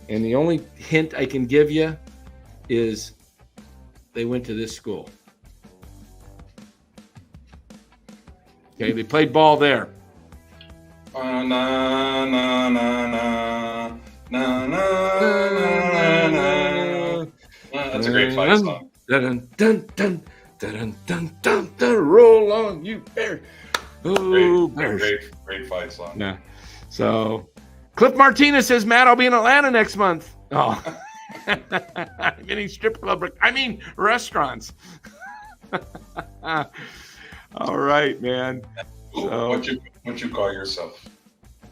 And the only hint I can give you is they went to this school. Okay, they played ball there.
Na, na, na, na, na, na, na. That's a great fight song.
Dun, dun, dun, dun, dun, dun, dun, roll on, you bear. Oh,
great fight song.
Yeah. So, Cliff Martinez says, Matt, I'll be in Atlanta next month. Oh, I'm getting strip club. Restaurants. All right, man. So,
what you call yourself,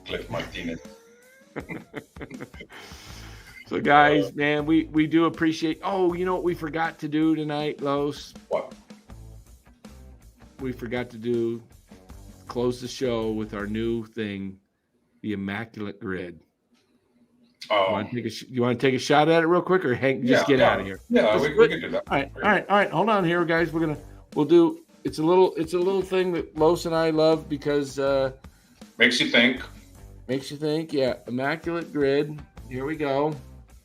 Cliff Martinez?
So, guys, man, we do appreciate. Oh, you know what we forgot to do tonight, Los?
What?
We forgot to close the show with our new thing, the Immaculate Grid.
Oh,
you want to take a shot at it real quick, or get out of here?
Yeah, we can do that.
All right. Hold on here, guys. We'll do. It's a little thing that Los and I love because
makes you think.
Makes you think. Yeah, Immaculate Grid. Here we go.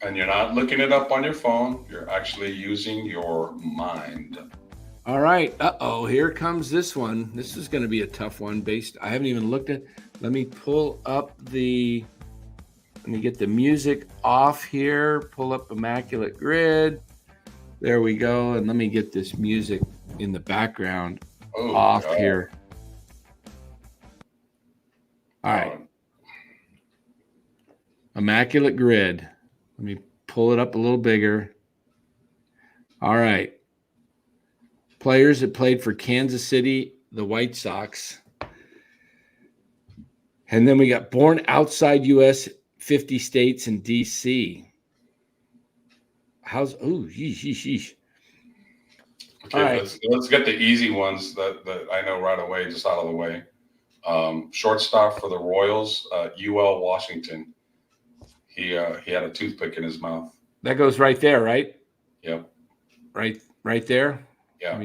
And you're not looking it up on your phone. You're actually using your mind.
All right. Here comes this one. This is going to be a tough one. I haven't even looked at. Let me get the music off here. Pull up Immaculate Grid. There we go. And let me get this music in the background off here. All right. Immaculate Grid. Let me pull it up a little bigger. All right. Players that played for Kansas City, the White Sox. And then we got born outside U.S., 50 states, and D.C. Yeesh.
Okay, right. Let's get the easy ones that I know right away, just out of the way. Shortstop for the Royals, UL Washington. He had a toothpick in his mouth.
That goes right there, right?
Yep.
Right there.
Yeah.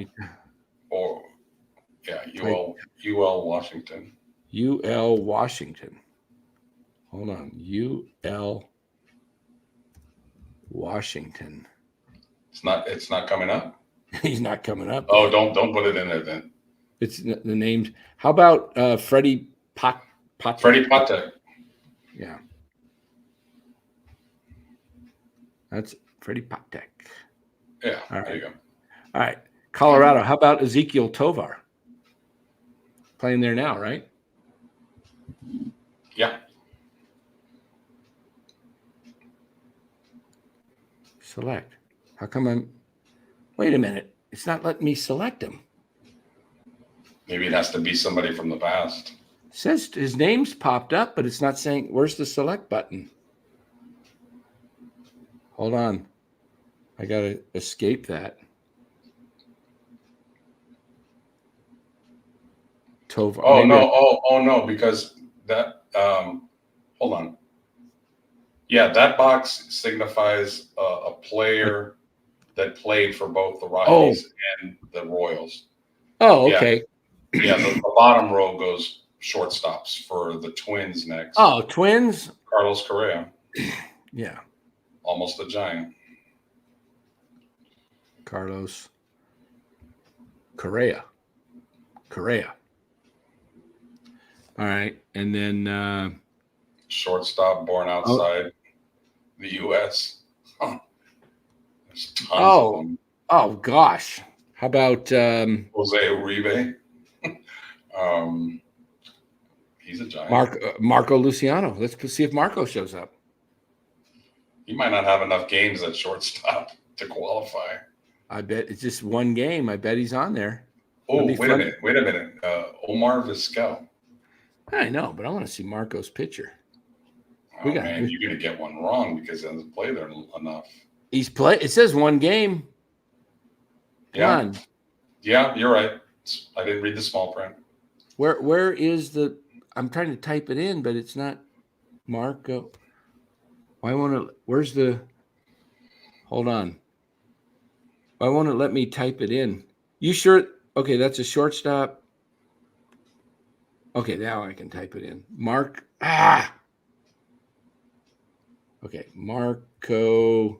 UL Washington.
UL Washington. Hold on. UL Washington.
It's not coming up.
He's not coming up.
Oh, don't put it in there then.
It's the names. How about Freddie Patek?
Freddie Patek.
Yeah. That's Freddie Patek.
Yeah.
All right.
There you go.
All right. Colorado. How about Ezekiel Tovar? Playing there now, right?
Yeah.
Select. How come wait a minute. It's not letting me select him.
Maybe it has to be somebody from the past.
It says his name's popped up, but it's not saying where's the select button. Hold on. I got to escape that. Tovar.
Oh, no. Oh, no, because that hold on. Yeah, that box signifies a player that played for both the Rockies and the Royals.
Oh, okay.
Yeah, the bottom row goes shortstops for the Twins next.
Oh, Twins.
Carlos Correa.
Yeah.
Almost a Giant.
Carlos Correa. All right. And then
shortstop born outside the U.S. Huh. There's tons of them.
Oh, gosh. How about
Jose Uribe? He's a Giant.
Marco Luciano. Let's see if Marco shows up.
He might not have enough games at shortstop to qualify.
I bet it's just one game. I bet he's on there.
Oh, wait a minute. Omar Vizquel.
I know, but I want to see Marco's picture.
Oh, man, you're going to get one wrong because he doesn't play there enough.
He's played. It says one game.
Yeah, you're right. I didn't read the small print.
Where is the? I'm trying to type it in, but it's not Marco. Why won't it? Where's the? Hold on. Why won't it let me type it in? You sure? Okay, that's a shortstop. Okay, now I can type it in. Okay, Marco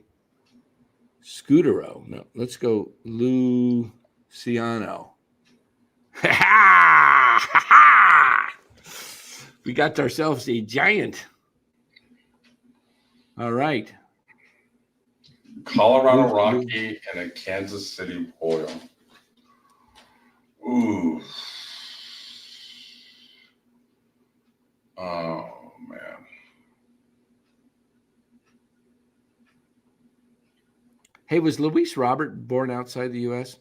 Scudero. No, let's go Luciano. We got ourselves a Giant. All right.
Colorado Rocky and a Kansas City Royal. Ooh. Oh, man.
Hey, was Luis Robert born outside the U.S.?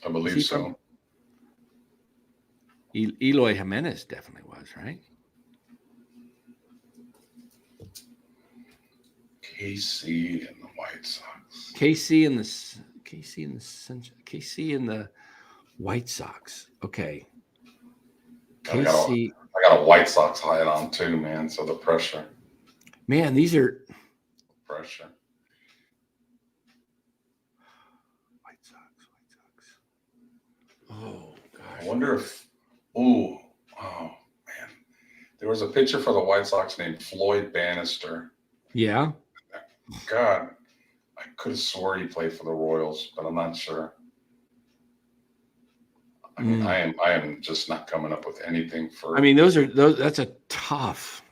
I believe so.
Eloy Jimenez definitely was, right?
KC and the White Sox.
KC and the White Sox. Okay.
I got a White Sox hat on too, man. So the pressure.
Man, these are
pressure.
White Sox. Oh gosh.
I wonder if man. There was a pitcher for the White Sox named Floyd Bannister.
Yeah.
God, I could have swore he played for the Royals, but I'm not sure. I mean, I am just not coming up with anything for.
I mean, that's a tough.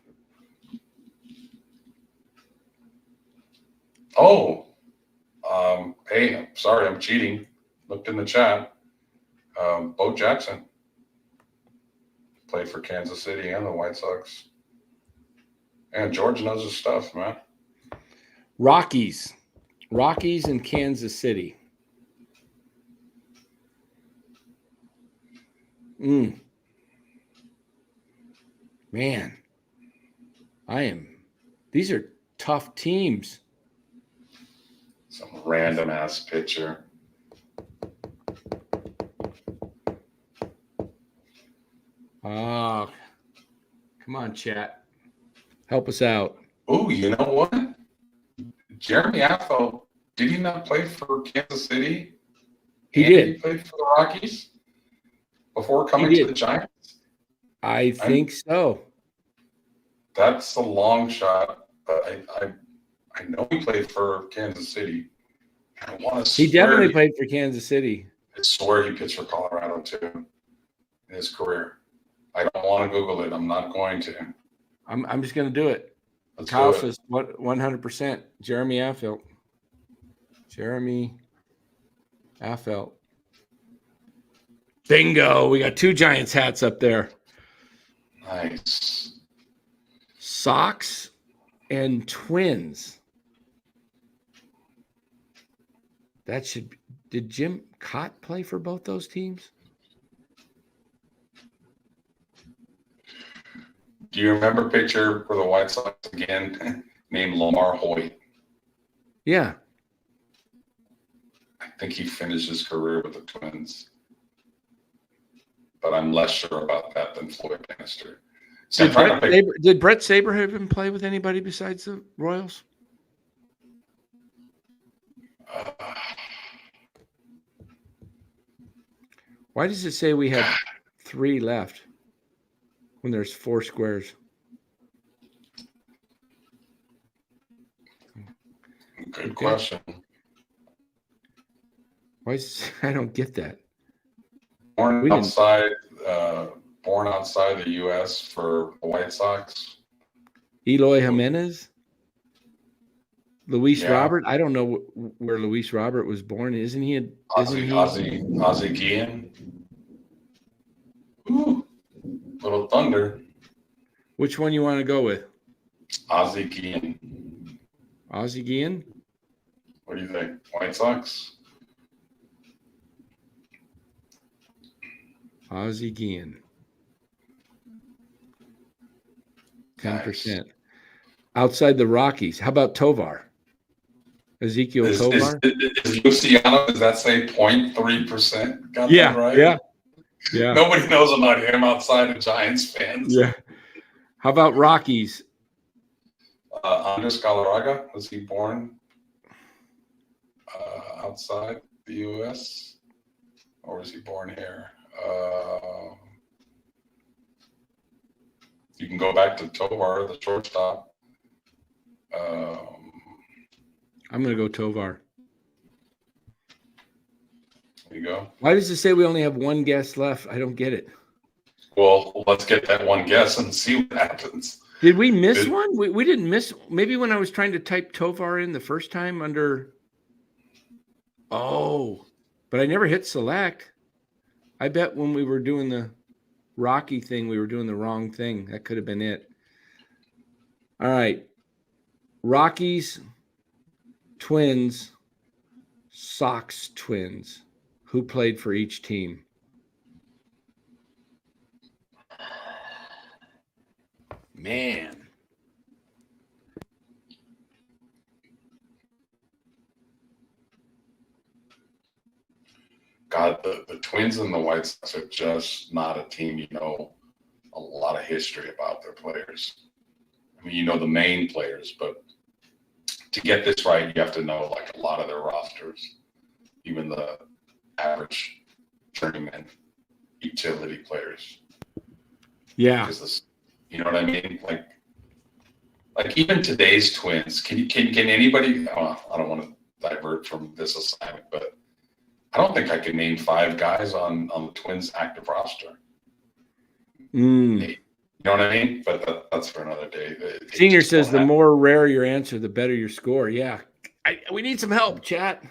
Oh, hey, I'm sorry, I'm cheating. Looked in the chat. Bo Jackson played for Kansas City and the White Sox. And George knows his stuff, man.
Rockies in Kansas City. Man, these are tough teams.
Some random ass pitcher.
Oh, come on, chat. Help us out.
Oh, you know what? Jeremy Affeldt, did he not play for Kansas City?
He did.
He played for the Rockies before coming to the Giants?
I think so.
That's a long shot, but I know he played for Kansas City. I want to.
He definitely played for Kansas City.
I swear he pitched for Colorado too in his career. I don't want to Google it. I'm not going to.
I'm just going to do it.
Kyle
says 100%. Jeremy Affeldt. Bingo. We got two Giants hats up there.
Nice.
Sox and Twins. That should be. Did Jim Cott play for both those teams?
Do you remember a pitcher for the White Sox again named Lamar Hoyt?
Yeah.
I think he finished his career with the Twins. But I'm less sure about that than Floyd Bannister.
Did Brett Saberhagen play with anybody besides the Royals? Why does it say we have 3 left when there's 4 squares?
Good question.
Why is, I don't get that.
Born outside the U.S. for the White Sox.
Eloy Jimenez? Luis Robert? I don't know where Luis Robert was born. Isn't he?
Ozzie Guillen. Ooh, little thunder.
Which one you want to go with?
Ozzie Guillen.
Ozzie Guillen?
What do you think? White Sox?
Ozzie Guillen. 10%. Nice. Outside the Rockies. How about Tovar? Ezekiel Tovar?
Is Luciano, does that say 0.3%? Got
that
right?
Yeah.
Nobody knows about him outside of Giants fans.
Yeah. How about Rockies?
Andres Galarraga, was he born outside the U.S.? Or was he born here? You can go back to Tovar, the shortstop.
I'm going to go Tovar.
There you go.
Why does it say we only have 1 guess left? I don't get it.
Well, let's get that 1 guess and see what happens.
Did we miss one? We didn't miss. Maybe when I was trying to type Tovar in the first time under. Oh, but I never hit select. I bet when we were doing the Rocky thing, we were doing the wrong thing. That could have been it. All right. Rockies, Twins, Sox, Twins. Who played for each team? Man.
God, the Twins and the White Sox are just not a team you know a lot of history about their players. I mean, you know the main players, but to get this right, you have to know like a lot of their rosters, even the average journeyman utility players.
Yeah.
You know what I mean? Like even today's Twins, can anybody, I don't want to divert from this assignment, but I don't think I can name 5 guys on the Twins active roster. You know what I mean? But that's for another day.
Senior says the more rare your answer, the better your score. Yeah. We need some help, chat.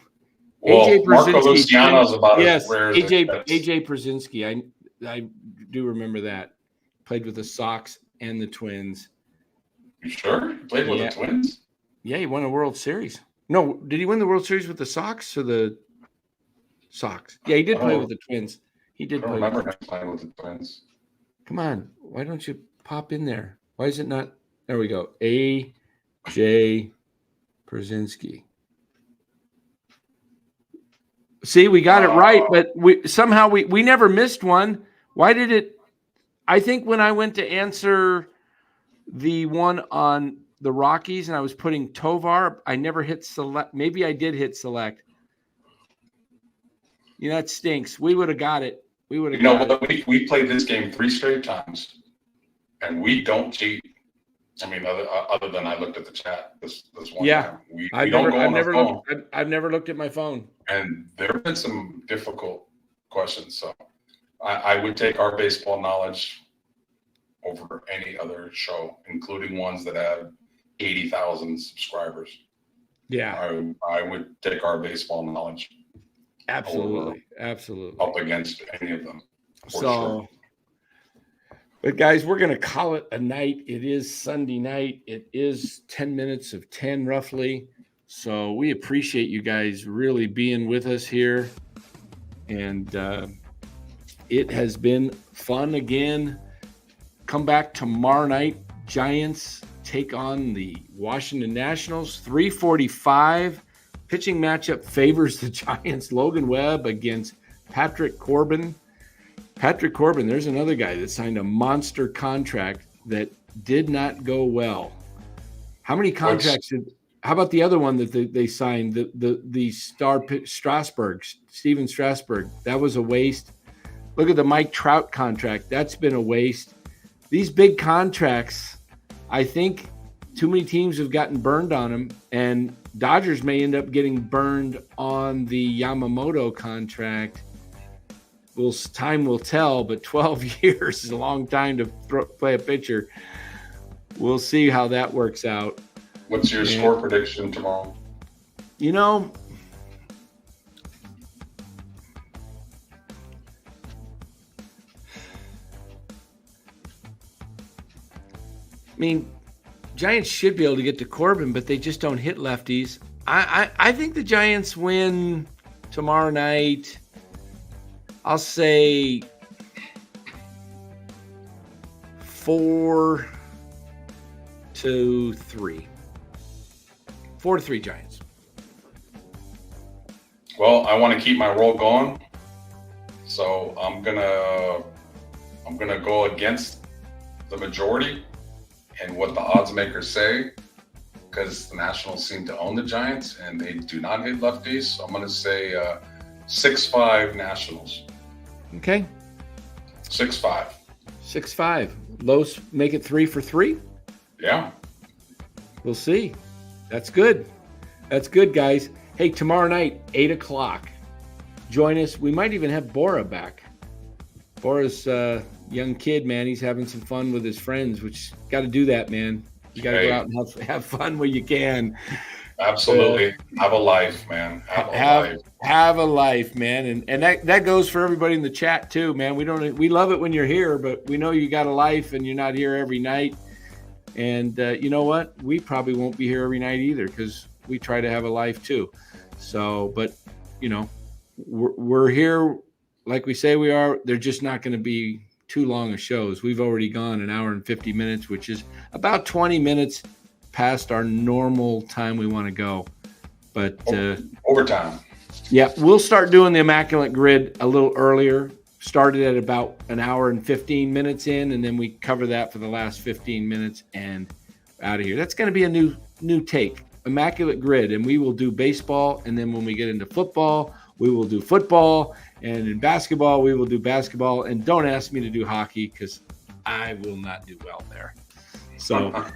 Well,
AJ
Marco Luciano's about as rare as
AJ Przinsky. I do remember that. Played with the Sox and the Twins.
You sure? He played with the Twins?
Yeah, he won a World Series. No, did he win the World Series with the Sox or the Sox? Yeah, he did play with the Twins. He did play.
I don't remember him playing with the Twins.
Come on. Why don't you pop in there? Why is it not? There we go. AJ Przinsky. See, we got it right, but we never missed one. Why did it? I think when I went to answer the one on the Rockies and I was putting Tovar, I never hit select. Maybe I did hit select. You know, that stinks. We would have got it. We would have got it.
We played this game 3 straight times, and we don't cheat. I mean, other than I looked at the chat this one time. We don't go on our phone.
I've never looked at my phone.
And there have been some difficult questions. So I would take our baseball knowledge over any other show, including ones that have 80,000 subscribers.
Yeah.
I would take our baseball knowledge.
Absolutely.
Up against any of them.
Sure. But guys, we're going to call it a night. It is Sunday night. It is 10 minutes of 10 roughly. So we appreciate you guys really being with us here. And it has been fun again. Come back tomorrow night. Giants take on the Washington Nationals. 3:45. Pitching matchup favors the Giants. Logan Webb against Patrick Corbin. Patrick Corbin, there's another guy that signed a monster contract that did not go well. How many contracts how about the other one that they signed, the star Strasburg, Steven Strasburg? That was a waste. Look at the Mike Trout contract. That's been a waste. These big contracts, I think too many teams have gotten burned on them, and Dodgers may end up getting burned on the Yamamoto contract. Time will tell, but 12 years is a long time to play a pitcher. We'll see how that works out.
What's your score prediction tomorrow?
You know, I mean, Giants should be able to get to Corbin, but they just don't hit lefties. I think the Giants win tomorrow night. I'll say 4-3. 4-3 Giants.
Well, I want to keep my roll going, so I'm gonna go against the majority and what the odds makers say, because the Nationals seem to own the Giants and they do not hit lefties. So I'm gonna say 6-5 Nationals.
Okay.
6-5.
6-5. Los make it 3-3.
Yeah.
We'll see. That's good. That's good, guys. Hey, tomorrow night, 8:00. Join us. We might even have Bora back. Bora's a young kid, man. He's having some fun with his friends, which got to do that, man. You got to go out and have fun where you can.
Absolutely. Have a life, man.
Have a life, man. And that goes for everybody in the chat too, man. We love it when you're here, but we know you got a life and you're not here every night. And you know what? We probably won't be here every night either, because we try to have a life too. So, but you know, we're here like we say we are. They're just not going to be too long of shows. We've already gone an hour and 50 minutes, which is about 20 minutes past our normal time we want to go. But
overtime.
Yeah, we'll start doing the Immaculate Grid a little earlier. Started at about an hour and 15 minutes in, and then we cover that for the last 15 minutes and out of here. That's going to be a new take, Immaculate Grid, and we will do baseball, and then when we get into football, we will do football, and in basketball, we will do basketball. And don't ask me to do hockey, because I will not do well there. So, all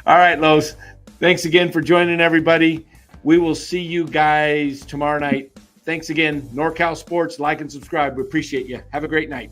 right, Los, thanks again for joining, everybody. We will see you guys tomorrow night. Thanks again. NorCal Sports, like and subscribe. We appreciate you. Have a great night.